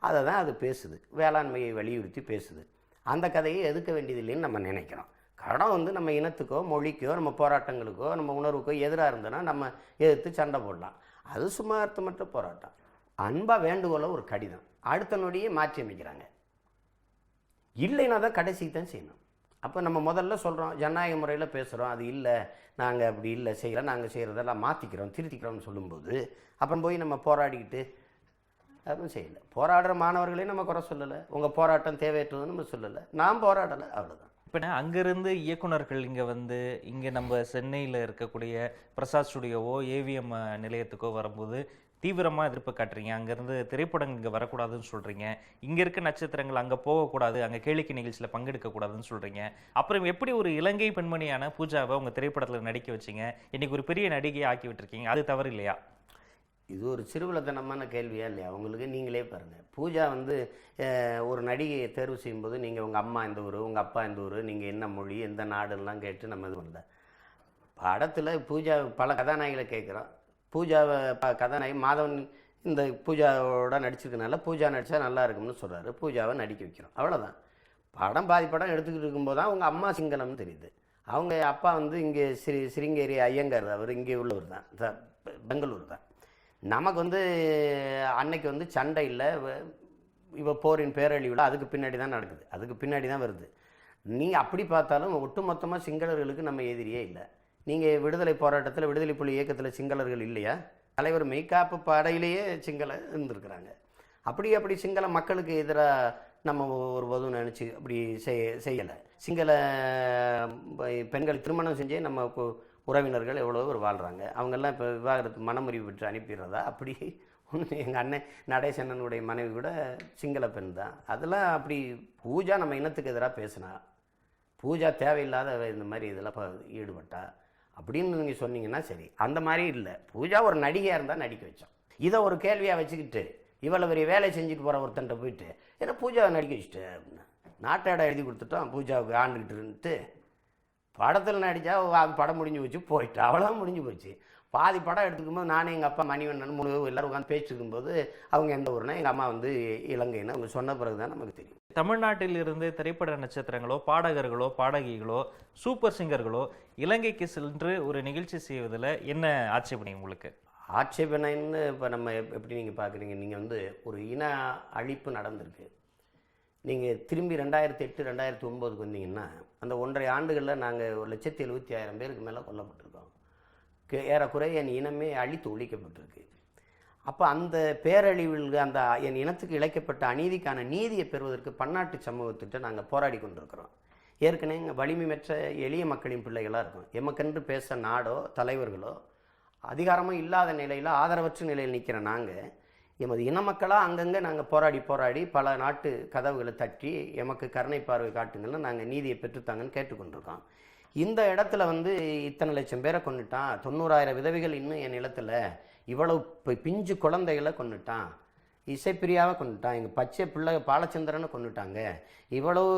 அதை தான் அது பேசுது. வேளாண்மையை வலியுறுத்தி பேசுது. அந்த கதையை எதுக்க வேண்டியதில்லைன்னு நம்ம நினைக்கிறோம். கடம் வந்து நம்ம இனத்துக்கோ மொழிக்கோ நம்ம போராட்டங்களுக்கோ நம்ம உணர்வுக்கோ எதிராக இருந்ததுன்னா நம்ம எதிர்த்து சண்டை போடலாம். அது சும்மா அர்த்தமற்ற போராட்டம். அன்பாக வேண்டுகோளை ஒரு கடிதம் அடுத்த நொடியே மாற்றி அமைக்கிறாங்க. இல்லைன்னா தான் கடைசிக்கு தான் செய்யணும். அப்போ நம்ம முதல்ல சொல்கிறோம், ஜனநாயக முறையில் பேசுகிறோம், அது இல்லை, நாங்கள் அப்படி இல்லை செய்யலை, நாங்கள் செய்கிறதெல்லாம் மாற்றிக்கிறோம் திருத்திக்கிறோம்னு சொல்லும்போது அப்புறம் போய் நம்ம போராடிக்கிட்டு அதுவும் செய்யலை. போராடுற மாணவர்களையும் நம்ம குறை சொல்லலை, உங்கள் போராட்டம் தேவையற்றதுன்னு நம்ம சொல்லலை, நான் போராடலை, அவ்வளோதான். இப்போ அங்கேருந்து இயக்குனர்கள் இங்கே வந்து இங்கே நம்ம சென்னையில் இருக்கக்கூடிய பிரசாத் ஸ்டுடியோவோ ஏவிஎம் நிலையத்துக்கோ வரும்போது தீவிரமாக எதிர்ப்பு காட்டுறீங்க. அங்கேருந்து திரைப்படங்கள் இங்கே வரக்கூடாதுன்னு சொல்கிறீங்க. இங்கே இருக்க நட்சத்திரங்கள் அங்கே போகக்கூடாது, அங்கே கேளிக்கை நிகழ்ச்சியில் பங்கெடுக்கக்கூடாதுன்னு சொல்கிறீங்க. அப்புறம் எப்படி ஒரு இலங்கை பெண்மணியான பூஜாவை உங்கள் திரைப்படத்தில் நடிக்க வச்சிங்க? இன்றைக்கி ஒரு பெரிய நடிகையை ஆக்கி விட்டுருக்கீங்க, அது தவறு இல்லையா? இது ஒரு சிறுவிலத்தனமான கேள்வியா இல்லையா உங்களுக்கு? நீங்களே பாருங்கள். பூஜா வந்து ஒரு நடிகையை தேர்வு செய்யும்போது நீங்கள் உங்கள் அம்மா எந்த ஊர், உங்கள் அப்பா எந்த ஊர், நீங்கள் என்ன மொழி, எந்த நாடுலாம் கேட்டு நம்ம இது பண்ணல. படத்தில் பூஜா பல கதாநாயகிகளை கேட்குறோம். பூஜாவை கதாநாயகி மாதவன் இந்த பூஜாவோட நடிச்சிருக்கனால பூஜா நடித்தா நல்லா இருக்கும்னு சொல்கிறாரு. பூஜாவை நடிக்க வைக்கிறோம், அவ்வளோதான். படம் பாதி படம் எடுத்துக்கிட்டு இருக்கும்போது தான் அவங்க அம்மா சிங்களம்னு தெரியுது. அவங்க அப்பா வந்து இங்கே சிருங்கேரி ஐயங்கார், அவர் இங்கே உள்ளவர் தான், பெங்களூர் தான். நமக்கு வந்து அன்னைக்கு வந்து சண்டை இல்லை, இவ போரின் பேரழிவில் அதுக்கு பின்னாடி தான் நடக்குது, அதுக்கு பின்னாடி தான் வருது. நீங்கள் அப்படி பார்த்தாலும் ஒட்டுமொத்தமாக சிங்களர்களுக்கு நம்ம எதிரியே இல்லை. நீங்கள் விடுதலை போராட்டத்தில் விடுதலை புலி இயக்கத்தில் சிங்களர்கள் இல்லையா? தலைவர் மெய்காப்பு படையிலேயே சிங்கள இருந்திருக்கிறாங்க. அப்படி சிங்கள மக்களுக்கு எதிராக நம்ம ஒருபோதும் நினச்சி அப்படி செய்யலை. சிங்கள பெண்கள் திருமணம் செஞ்சே நம்ம உறவினர்கள் எவ்வளோ பேர் வாழ்கிறாங்க. அவங்கெல்லாம் இப்போ விவாகரத்து மனமுறிவு பெற்று அனுப்பிடுறதா? அப்படி ஒன்று எங்கள் அண்ணன் நடேசண்ணனுடைய மனைவி கூட சிங்கள பெண் தான். அதெல்லாம் அப்படி பூஜா நம்ம இனத்துக்கு எதிராக பேசினா, பூஜா தேவையில்லாத இந்த மாதிரி இதெல்லாம் ஈடுபட்டா அப்படின்னு நீங்கள் சொன்னீங்கன்னா சரி. அந்த மாதிரி இல்லை. பூஜா ஒரு நடிகையாக இருந்தால் நடிக்க வச்சோம். இதை ஒரு கேள்வியாக வச்சுக்கிட்டு இவ்வளோ பெரிய வேலை செஞ்சுட்டு போகிற ஒருத்தன்ட்ட போயிட்டு ஏன்னா பூஜாவை நடிக்க வச்சுட்டு அப்படின்னு நாட்டாடை எழுதி கொடுத்துட்டோம். பூஜாவுக்கு ஆண்டுக்கிட்டு இருந்துட்டு படத்தில் நடித்தா அது படம் முடிஞ்சு போச்சு, போயிட்டு அவ்வளோதான் முடிஞ்சு போச்சு. பாதி படம் எடுத்துக்கும்போது நானே எங்கள் அப்பா மணிவண்ணன் 3 எல்லோரும் உட்காந்து பேசிட்டு இருக்கும்போது அவங்க எந்த ஊர்னா எங்கள் அம்மா வந்து இலங்கைன்னு அவங்க சொன்ன பிறகு தான் நமக்கு தெரியும். தமிழ்நாட்டில் இருந்து திரைப்பட நட்சத்திரங்களோ பாடகர்களோ பாடகிகளோ சூப்பர் சிங்கர்களோ இலங்கைக்கு சென்று ஒரு நிகழ்ச்சி செய்வதில் என்ன ஆட்சேபனை உங்களுக்கு? ஆட்சேபனைன்னு இப்போ நம்ம எப்படி நீங்கள் பார்க்குறீங்க? நீங்கள் வந்து ஒரு இன அழிப்பு நடந்திருக்கு. நீங்கள் திரும்பி 2008 2009 வந்தீங்கன்னா அந்த 1.5 ஆண்டுகளில் நாங்கள் 1,70,000 பேருக்கு மேலே கொல்லப்பட்டிருக்கோம். ஏறக்குறைய என் இனமே அழித்து ஒழிக்கப்பட்டிருக்கு. அப்போ அந்த பேரழிவில் அந்த என் இனத்துக்கு இழைக்கப்பட்ட அநீதிக்கான நீதியை பெறுவதற்கு பன்னாட்டு சமூகத்திட்ட நாங்கள் போராடி கொண்டிருக்கிறோம். ஏற்கனவே இங்கே வலிமை பெற்ற எளிய மக்களின் பிள்ளைகளாக இருக்கும். எமக்கென்று பேச நாடோ தலைவர்களோ அதிகாரமும் இல்லாத நிலையில் ஆதரவற்ற நிலையில் நிற்கிற நாங்கள் எமது இன மக்களாக அங்கங்கே நாங்கள் போராடி பல நாட்டு கதவுகளை தட்டி எமக்கு கருணை பார்வை காட்டுங்கள்னு நாங்கள் நீதியை பெற்றுத்தாங்கன்னு கேட்டுக்கொண்டிருக்கோம். இந்த இடத்துல வந்து இத்தனை லட்சம் பேரை கொண்டுட்டான், 90,000 விதவைகள் இன்னும் என் நிலத்தில், இவ்வளவு பிஞ்சு குழந்தைகளை கொண்டுட்டான், இசைப்பிரியாவை கொண்டுட்டான், எங்கள் பச்சை பிள்ளை பாலச்சந்திரனை கொண்டுட்டாங்க, இவ்வளவு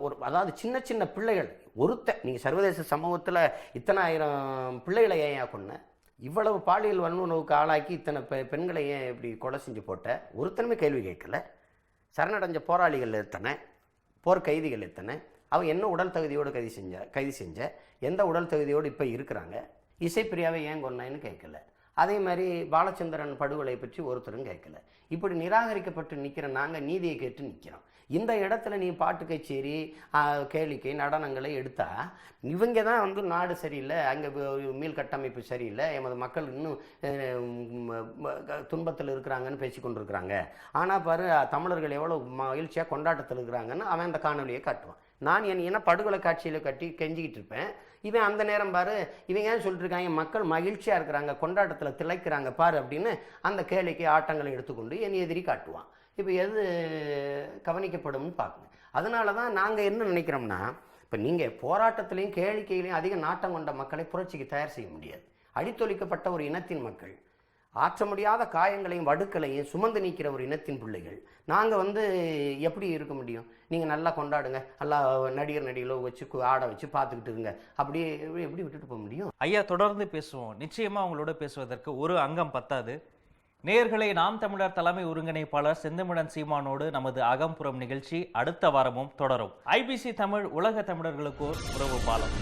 ஒரு அதாவது சின்ன சின்ன பிள்ளைகள் நீங்கள் சர்வதேச சமூகத்தில் இத்தனை ஆயிரம் பிள்ளைகளை ஏன் கொன்ன, இவ்வளவு பாலியல் வல்லுறவுக்கு ஆளாக்கி இத்தனை பெண்களை ஏன் இப்படி கொலை செஞ்சு போட்ட, ஒருத்தனுமே கேள்வி கேட்கல. சரணடைஞ்ச போராளிகள் எத்தனை, போர் கைதிகள் எத்தனை, அவன் என்ன உடல் தகுதியோடு கைது செஞ்ச, எந்த உடல் தகுதியோடு இப்போ இருக்கிறாங்க, இசைப்பிரியாவை ஏன் கொன்னான்னு கேட்கல. அதே மாதிரி பாலச்சந்திரன் படுகொலை பற்றி ஒருத்தரும் கேட்கல. இப்படி நிராகரிக்கப்பட்டு நிற்கிற நாங்கள் நீதியை கேட்டு நிற்கிறோம். இந்த இடத்துல நீ பாட்டு கச்சேரி, கேளிக்கை, நடனங்களை எடுத்தா இவங்க தான் வந்து நாடு சரியில்லை, அங்கே மீள் கட்டமைப்பு சரியில்லை, எமது மக்கள் இன்னும் துன்பத்தில் இருக்கிறாங்கன்னு பேசி கொண்டிருக்கிறாங்க. ஆனால் பாரு தமிழர்கள் எவ்வளோ மகிழ்ச்சியாக கொண்டாட்டத்தில் இருக்கிறாங்கன்னு அவன் அந்த காணொலியை காட்டுவான். நான் என் இன படுகொலை காட்சியில் கட்டி கெஞ்சிக்கிட்டு இருப்பேன். இவன் அந்த நேரம் பாரு, இவங்க ஏன் சொல்லிட்டு இருக்காங்க, மக்கள் மகிழ்ச்சியாக இருக்கிறாங்க, கொண்டாட்டத்தில் திளைக்கிறாங்க பாரு அப்படின்னு அந்த கேளிக்கை ஆட்டங்களை எடுத்துக்கொண்டு என் எதிரி காட்டுவான். இப்போ எது கவனிக்கப்படும்னு பார்க்கணும். அதனால தான் நாங்கள் என்ன நினைக்கிறோம்னா, இப்போ நீங்கள் போராட்டத்திலையும் கேளிக்கையிலையும் அதிக நாட்டம் கொண்ட மக்களை புரட்சிக்கு தயார் செய்ய முடியாது. அடித்தொழிக்கப்பட்ட ஒரு இனத்தின் மக்கள், ஆற்ற முடியாத காயங்களையும் வடுக்களையும் சுமந்து நீக்கிற ஒரு இனத்தின் பிள்ளைகள் நாங்கள் வந்து எப்படி இருக்க முடியும்? நீங்கள் நல்லா கொண்டாடுங்க, நல்லா நடிகர்களோ வச்சு ஆட வச்சு பார்த்துக்கிட்டு இருங்க, அப்படியே எப்படி விட்டுட்டு போக முடியும்? ஐயா, தொடர்ந்து பேசுவோம். நிச்சயமா உங்களோட பேசுவதற்கு ஒரு அங்கம் பத்தாது. நேயர்களே, நாம் தமிழர் தலைமை ஒருங்கிணைப்பாளர் செந்தமிழன் சீமானோடு நமது அகம்புறம் நிகழ்ச்சி அடுத்த வாரமும் தொடரும். ஐபிசி தமிழ், உலக தமிழர்களுக்கு உறவு பாலம்.